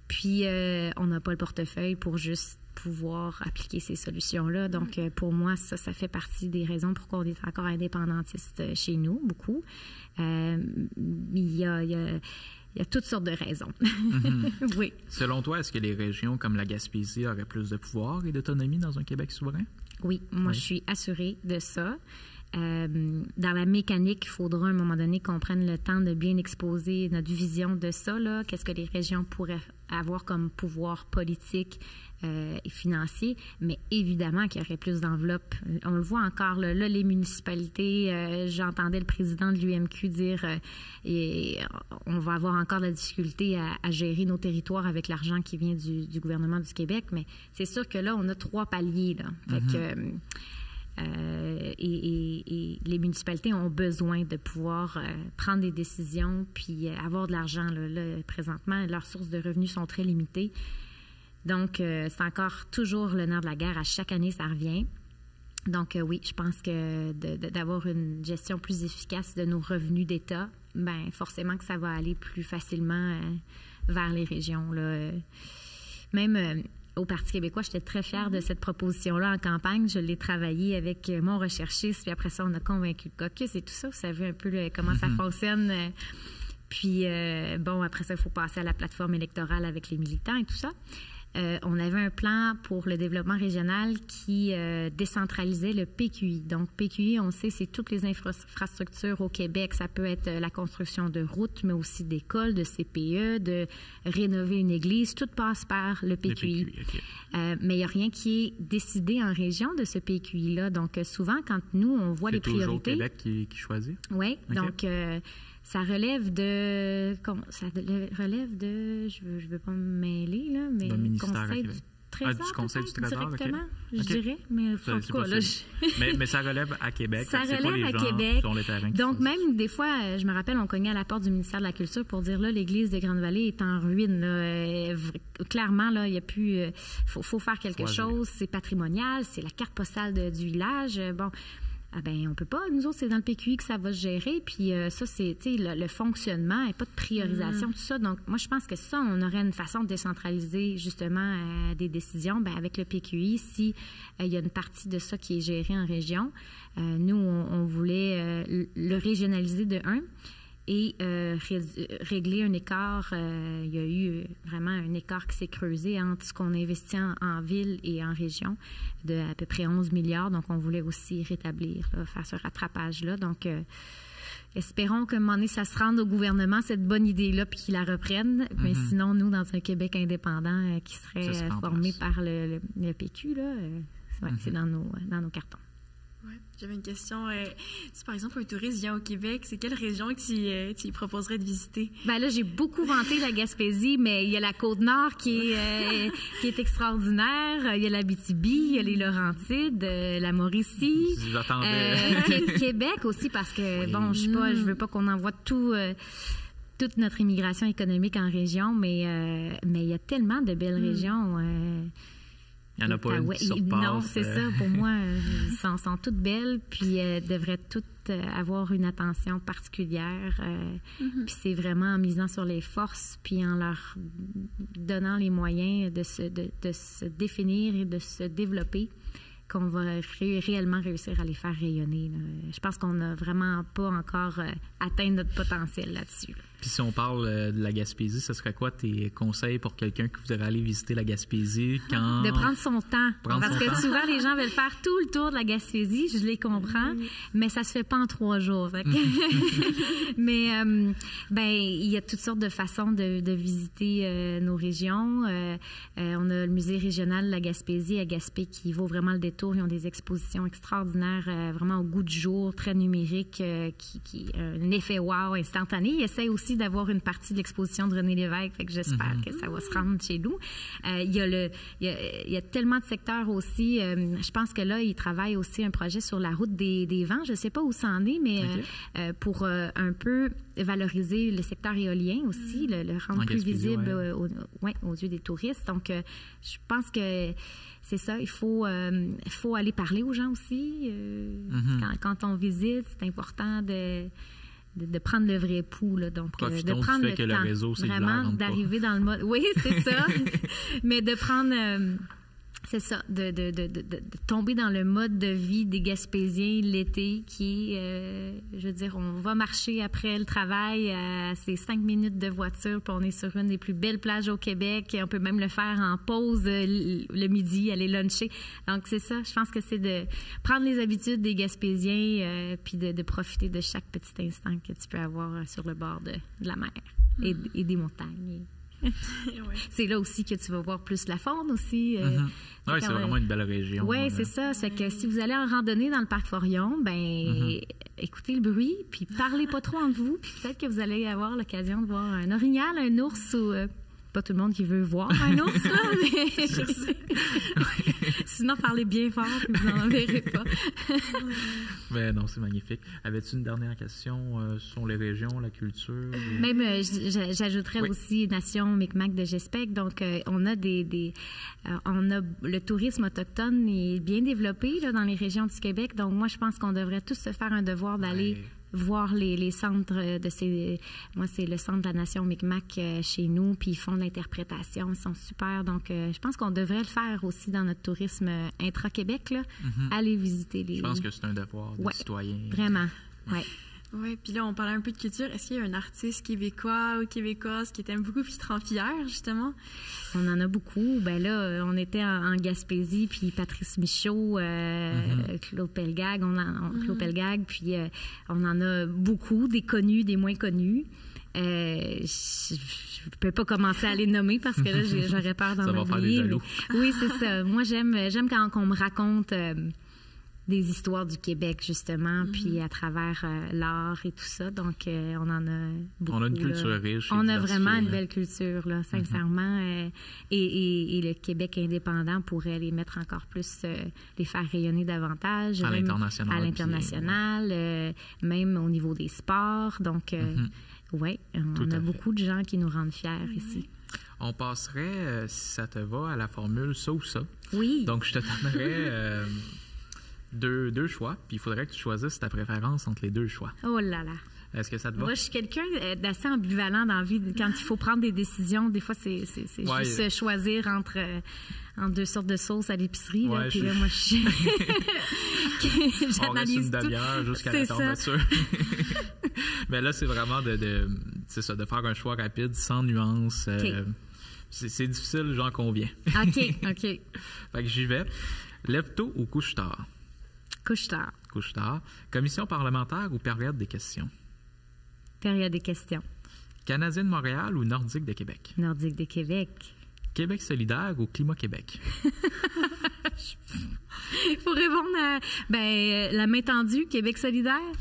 Puis, on n'a pas le portefeuille pour juste pouvoir appliquer ces solutions-là. Donc, pour moi, ça fait partie des raisons pourquoi on est encore indépendantiste chez nous, beaucoup. Il y a toutes sortes de raisons. Oui. Selon toi, est-ce que les régions comme la Gaspésie auraient plus de pouvoir et d'autonomie dans un Québec souverain? Oui, moi, je suis assurée de ça. dans la mécanique, il faudra à un moment donné qu'on prenne le temps de bien exposer notre vision de ça, là, qu'est-ce que les régions pourraient avoir comme pouvoir politique et financier, mais évidemment qu'il y aurait plus d'enveloppes. On le voit encore, là les municipalités, j'entendais le président de l'UMQ dire on va avoir encore de la difficulté à gérer nos territoires avec l'argent qui vient du gouvernement du Québec, mais c'est sûr que là, on a 3 paliers, là. Fait que, et les municipalités ont besoin de pouvoir prendre des décisions puis avoir de l'argent. Là, présentement, leurs sources de revenus sont très limitées. Donc, c'est encore toujours le nerf de la guerre. À chaque année, ça revient. Donc, oui, je pense que d'avoir une gestion plus efficace de nos revenus d'État, bien, forcément que ça va aller plus facilement vers les régions, là. Même au Parti québécois, j'étais très fière de cette proposition-là en campagne. Je l'ai travaillée avec mon recherchiste, puis après ça, on a convaincu le caucus et tout ça. Vous savez un peu comment ça fonctionne. Puis, bon, après ça, il faut passer à la plateforme électorale avec les militants et tout ça. On avait un plan pour le développement régional qui décentralisait le PQI. Donc, PQI, on sait, c'est toutes les infrastructures au Québec. Ça peut être la construction de routes, mais aussi d'écoles, de CPE, de rénover une église. Tout passe par le PQI. Okay. Mais il n'y a rien qui est décidé en région de ce PQI-là. Donc, souvent, quand nous, on voit les priorités... C'est toujours Québec qui choisit? Oui. Okay. Donc... ça relève de... Je veux pas me mêler, là, mais le Conseil du Trésor. Du Conseil du Trésor, directement, je dirais. Mais en tout cas, là, mais ça relève à Québec. Ça relève à Québec. Donc, même des fois, je me rappelle, on cognait à la porte du ministère de la Culture pour dire, là, l'église de Grande-Vallée est en ruine. Là. Clairement, là, il n'y a plus... faut faire quelque chose. C'est patrimonial, c'est la carte postale du village. Bon... Ah ben on peut pas. Nous autres, c'est dans le PQI que ça va se gérer. Puis ça, c'est le fonctionnement et pas de priorisation, tout ça. Donc, moi, je pense que ça, on aurait une façon de décentraliser justement des décisions. Ben avec le PQI, si il y a une partie de ça qui est gérée en région, nous, on voulait le régionaliser de un et régler un écart. Il y a eu vraiment un écart qui s'est creusé entre ce qu'on investit en ville et en région de à peu près 11 milliards. Donc, on voulait aussi rétablir, là, faire ce rattrapage-là. Donc, espérons qu'à un moment donné, ça se rende au gouvernement, cette bonne idée-là, puis qu'ils la reprennent. Mais sinon, nous, dans un Québec indépendant qui serait formé par le PQ, là, c'est dans nos cartons. Ouais, j'avais une question. Si par exemple un touriste vient au Québec, c'est quelle région que tu proposerais de visiter? Ben là, j'ai beaucoup vanté la Gaspésie, mais il y a la Côte-Nord qui est extraordinaire. Il y a l'Abitibi, il y a les Laurentides, la Mauricie. Québec aussi, parce que, oui. Bon, je veux pas qu'on envoie toute notre immigration économique en région, mais il y a tellement de belles régions. Il n'y en a pas une qui surpasse. Non, c'est ça. Pour moi, elles sont toutes belles, puis devraient toutes avoir une attention particulière. Puis c'est vraiment en misant sur les forces, puis en leur donnant les moyens de se définir et de se développer qu'on va réellement réussir à les faire rayonner. Là. Je pense qu'on n'a vraiment pas encore atteint notre potentiel là-dessus. Là. Puis si on parle de la Gaspésie, ce serait quoi tes conseils pour quelqu'un qui voudrait aller visiter la Gaspésie quand... De prendre son temps. Parce que souvent, les gens veulent faire tout le tour de la Gaspésie, je les comprends, mais ça se fait pas en 3 jours. Fait que... mais il y a toutes sortes de façons de visiter nos régions. On a le musée régional de la Gaspésie à Gaspé qui vaut vraiment le détour. Ils ont des expositions extraordinaires, vraiment au goût du jour, très numériques, qui un effet wow instantané. Ils essayent aussi d'avoir une partie de l'exposition de René Lévesque, fait que j'espère que ça va se rendre chez nous. Il y a tellement de secteurs aussi. Je pense que là, ils travaillent aussi un projet sur la route des vents. Je ne sais pas où ça en est, mais pour un peu valoriser le secteur éolien aussi, le rendre plus visible aux yeux des touristes. Donc, je pense que c'est ça, il faut aller parler aux gens aussi. Quand on visite, c'est important de prendre le vrai pouls, là, donc de prendre le temps, le réseau, vraiment d'arriver dans le mode. Oui, c'est ça, mais de prendre C'est ça, de tomber dans le mode de vie des Gaspésiens l'été qui est, je veux dire, on va marcher après le travail, c'est 5 minutes de voiture, puis on est sur une des plus belles plages au Québec. On peut même le faire en pause le midi, aller luncher. Donc, c'est ça, je pense que c'est de prendre les habitudes des Gaspésiens, puis de profiter de chaque petit instant que tu peux avoir sur le bord de la mer et des montagnes. Ouais. C'est là aussi que tu vas voir plus la faune aussi. Oui, c'est vraiment une belle région. Oui, c'est ça. C'est que si vous allez en randonnée dans le parc Forillon, écoutez le bruit, puis parlez pas trop entre vous, puis peut-être que vous allez avoir l'occasion de voir un orignal, un ours ou... pas tout le monde qui veut voir un ours, là, mais... Sinon, parlez bien fort, puis vous n'en verrez pas. Mais non, c'est magnifique. Avais-tu une dernière question sur les régions, la culture? Même, j'ajouterais aussi Nation Micmac de Gespec. Donc, on a on a le tourisme autochtone est bien développé là, dans les régions du Québec. Donc, moi, je pense qu'on devrait tous se faire un devoir d'aller... voir les centres de ces... Moi, c'est le centre de la Nation Micmac chez nous, puis ils font de l'interprétation, ils sont super. Donc, je pense qu'on devrait le faire aussi dans notre tourisme intra-Québec, là. Aller visiter les... Je pense que c'est un devoir de citoyen. Vraiment, oui. Oui, puis là, on parlait un peu de culture. Est-ce qu'il y a un artiste québécois ou québécoise qui t'aime beaucoup puis qui te rend fière, justement? On en a beaucoup. Ben là, on était en Gaspésie, puis Patrice Michaud, Claude Pelgag, Claude Pelgag, puis on en a beaucoup, des connus, des moins connus. Je peux pas commencer à les nommer parce que là, j'aurais peur d'en oublier. Ça va faire des jaloux. Oui, c'est ça. Moi, j'aime quand on me raconte... des histoires du Québec, justement, puis à travers l'art et tout ça. Donc, on en a beaucoup. On a une culture riche. On a vraiment une belle culture, là, sincèrement. Et le Québec indépendant pourrait les mettre encore plus, les faire rayonner davantage. À l'international. À l'international, même au niveau des sports. Donc, oui, on a beaucoup de gens qui nous rendent fiers ici. On passerait, si ça te va, à la formule ça ou ça. Oui. Donc, je te donnerais... deux choix, puis il faudrait que tu choisisses ta préférence entre les deux choix. Oh là là! Est-ce que ça te va? Moi, je suis quelqu'un d'assez ambivalent dans la vie. Quand il faut prendre des décisions, des fois, c'est juste choisir entre deux sortes de sauces à l'épicerie. Ouais, puis là, moi, je on reste une demi-heure jusqu'à la fermeture. Mais là, c'est vraiment c'est ça, de faire un choix rapide, sans nuance. Okay. C'est difficile, j'en conviens. OK. Fait que j'y vais. Lève-tôt ou couche-tard? Couche-tard. Couche-tard. Commission parlementaire ou période des questions? Période des questions. Canadien de Montréal ou Nordique de Québec? Nordique de Québec. Québec solidaire ou Climat Québec? Il faut répondre à la main tendue, Québec solidaire.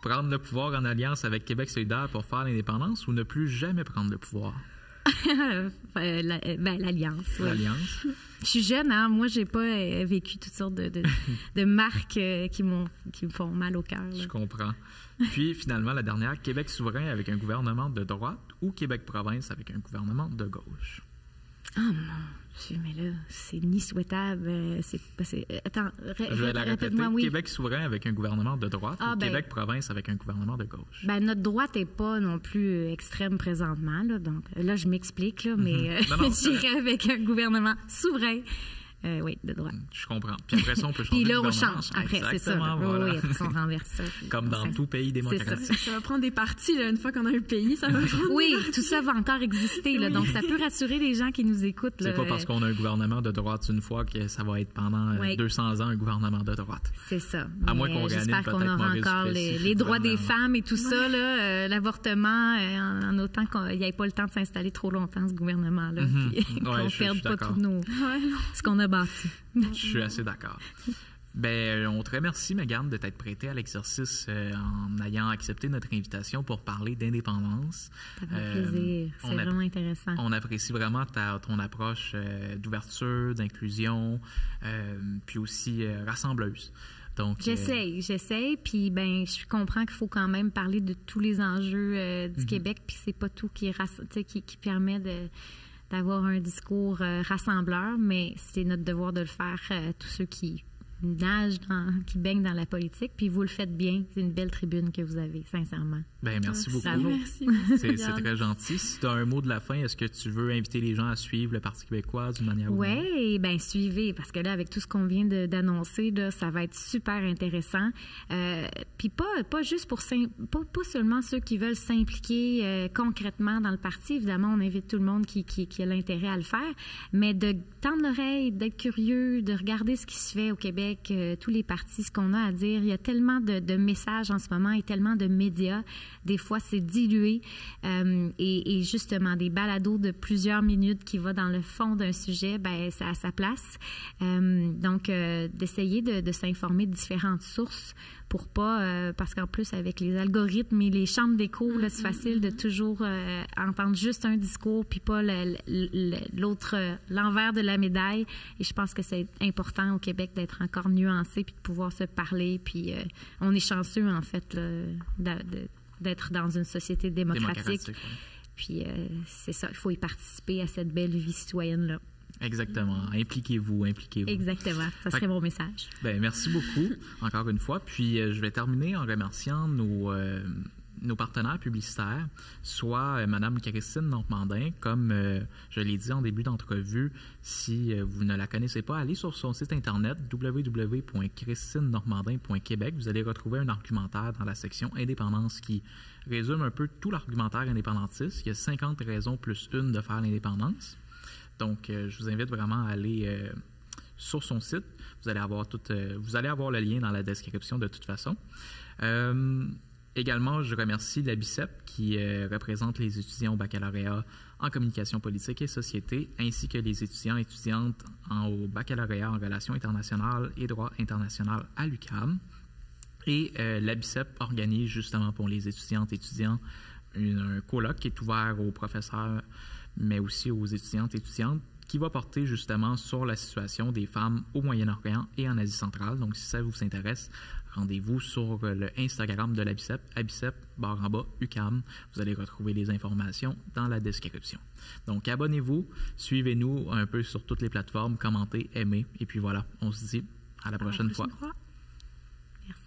Prendre le pouvoir en alliance avec Québec solidaire pour faire l'indépendance ou ne plus jamais prendre le pouvoir? L'alliance. Oui. L'alliance. Je suis jeune, hein? Moi, j'ai pas vécu toutes sortes de marques qui me font mal au cœur. Je comprends. Puis, finalement, la dernière, Québec souverain avec un gouvernement de droite ou Québec province avec un gouvernement de gauche? Oh mon Dieu, mais là, c'est ni souhaitable. Attends, je vais la répéter. Oui. Québec souverain avec un gouvernement de droite ou Québec province avec un gouvernement de gauche? Notre droite n'est pas non plus extrême présentement. Là, donc, là, je m'explique, là, mais j'irai avec un gouvernement souverain. Oui, de droite. Je comprends. Puis après ça, on peut changer. Puis là, on change. Après, c'est ça. Voilà. Oui, après, on renverse ça. Comme dans tout pays démocratique. Ça va prendre des partis, là, une fois qu'on a un pays. Ça va oui, tout ça va encore exister. Là, donc, ça peut rassurer les gens qui nous écoutent. C'est pas parce qu'on a un gouvernement de droite une fois que ça va être pendant 200 ans un gouvernement de droite. C'est ça. À moins qu'on réanime j'espère qu'on aura encore les droits des femmes et tout ça, là, l'avortement, en autant qu'il n'y ait pas le temps de s'installer trop longtemps, ce gouvernement-là. Qu'on ne perde pas tout ce qu'on a bâti. Je suis assez d'accord. On te remercie, Mégane, de t'être prêtée à l'exercice en ayant accepté notre invitation pour parler d'indépendance. Ça fait plaisir. C'est vraiment intéressant. On apprécie vraiment ton approche d'ouverture, d'inclusion, puis aussi rassembleuse. Donc, j'essaye. Puis je comprends qu'il faut quand même parler de tous les enjeux du Québec, puis c'est pas tout qui permet d'avoir un discours rassembleur, mais c'est notre devoir de le faire, tous ceux qui qui baigne dans la politique, puis vous le faites bien. C'est une belle tribune que vous avez, sincèrement. Bien, merci beaucoup. Merci. C'est très gentil. Si tu as un mot de la fin, est-ce que tu veux inviter les gens à suivre le Parti québécois d'une manière ou d'une autre? Oui, bien, suivez, parce que là, avec tout ce qu'on vient d'annoncer, là, ça va être super intéressant. Puis pas juste pas seulement ceux qui veulent s'impliquer concrètement dans le parti. Évidemment, on invite tout le monde qui a l'intérêt à le faire, mais de tendre l'oreille, d'être curieux, de regarder ce qui se fait au Québec, tous les partis, ce qu'on a à dire. Il y a tellement de messages en ce moment et tellement de médias. Des fois, c'est dilué. Et justement, des balados de plusieurs minutes qui vont dans le fond d'un sujet, ben ça a sa place. Donc, d'essayer de s'informer de différentes sources pour pas... parce qu'en plus, avec les algorithmes et les chambres d'écho, là, c'est facile de toujours entendre juste un discours puis pas l'envers de la médaille. Et je pense que c'est important au Québec d'être encore nuancé puis de pouvoir se parler. Puis on est chanceux, en fait, là, d'être dans une société démocratique. Puis c'est ça, il faut y participer à cette belle vie citoyenne-là. Exactement. Impliquez-vous. Exactement. Ça serait mon message. Bien, merci beaucoup, encore une fois. Puis, je vais terminer en remerciant nos partenaires publicitaires, soit Mme Christine Normandin, comme je l'ai dit en début d'entrevue. Si vous ne la connaissez pas, allez sur son site internet www.christinenormandin.québec. Vous allez retrouver un argumentaire dans la section Indépendance qui résume un peu tout l'argumentaire indépendantiste. Il y a 50 raisons plus une de faire l'indépendance. Donc, je vous invite vraiment à aller sur son site. Vous allez avoir le lien dans la description de toute façon. Également, je remercie la BICEP qui représente les étudiants au baccalauréat en communication politique et société, ainsi que les étudiants et étudiantes au baccalauréat en relations internationales et droit international à l'UQAM. Et la BICEP organise justement pour les étudiantes et étudiants un colloque qui est ouvert aux professeurs, mais aussi aux étudiantes et étudiantes, qui va porter justement sur la situation des femmes au Moyen-Orient et en Asie centrale. Donc, si ça vous intéresse, rendez-vous sur le Instagram de la BICEP, @BICEP_UQAM. Vous allez retrouver les informations dans la description. Donc, abonnez-vous, suivez-nous un peu sur toutes les plateformes, commentez, aimez, et puis voilà, on se dit à la prochaine fois. Merci.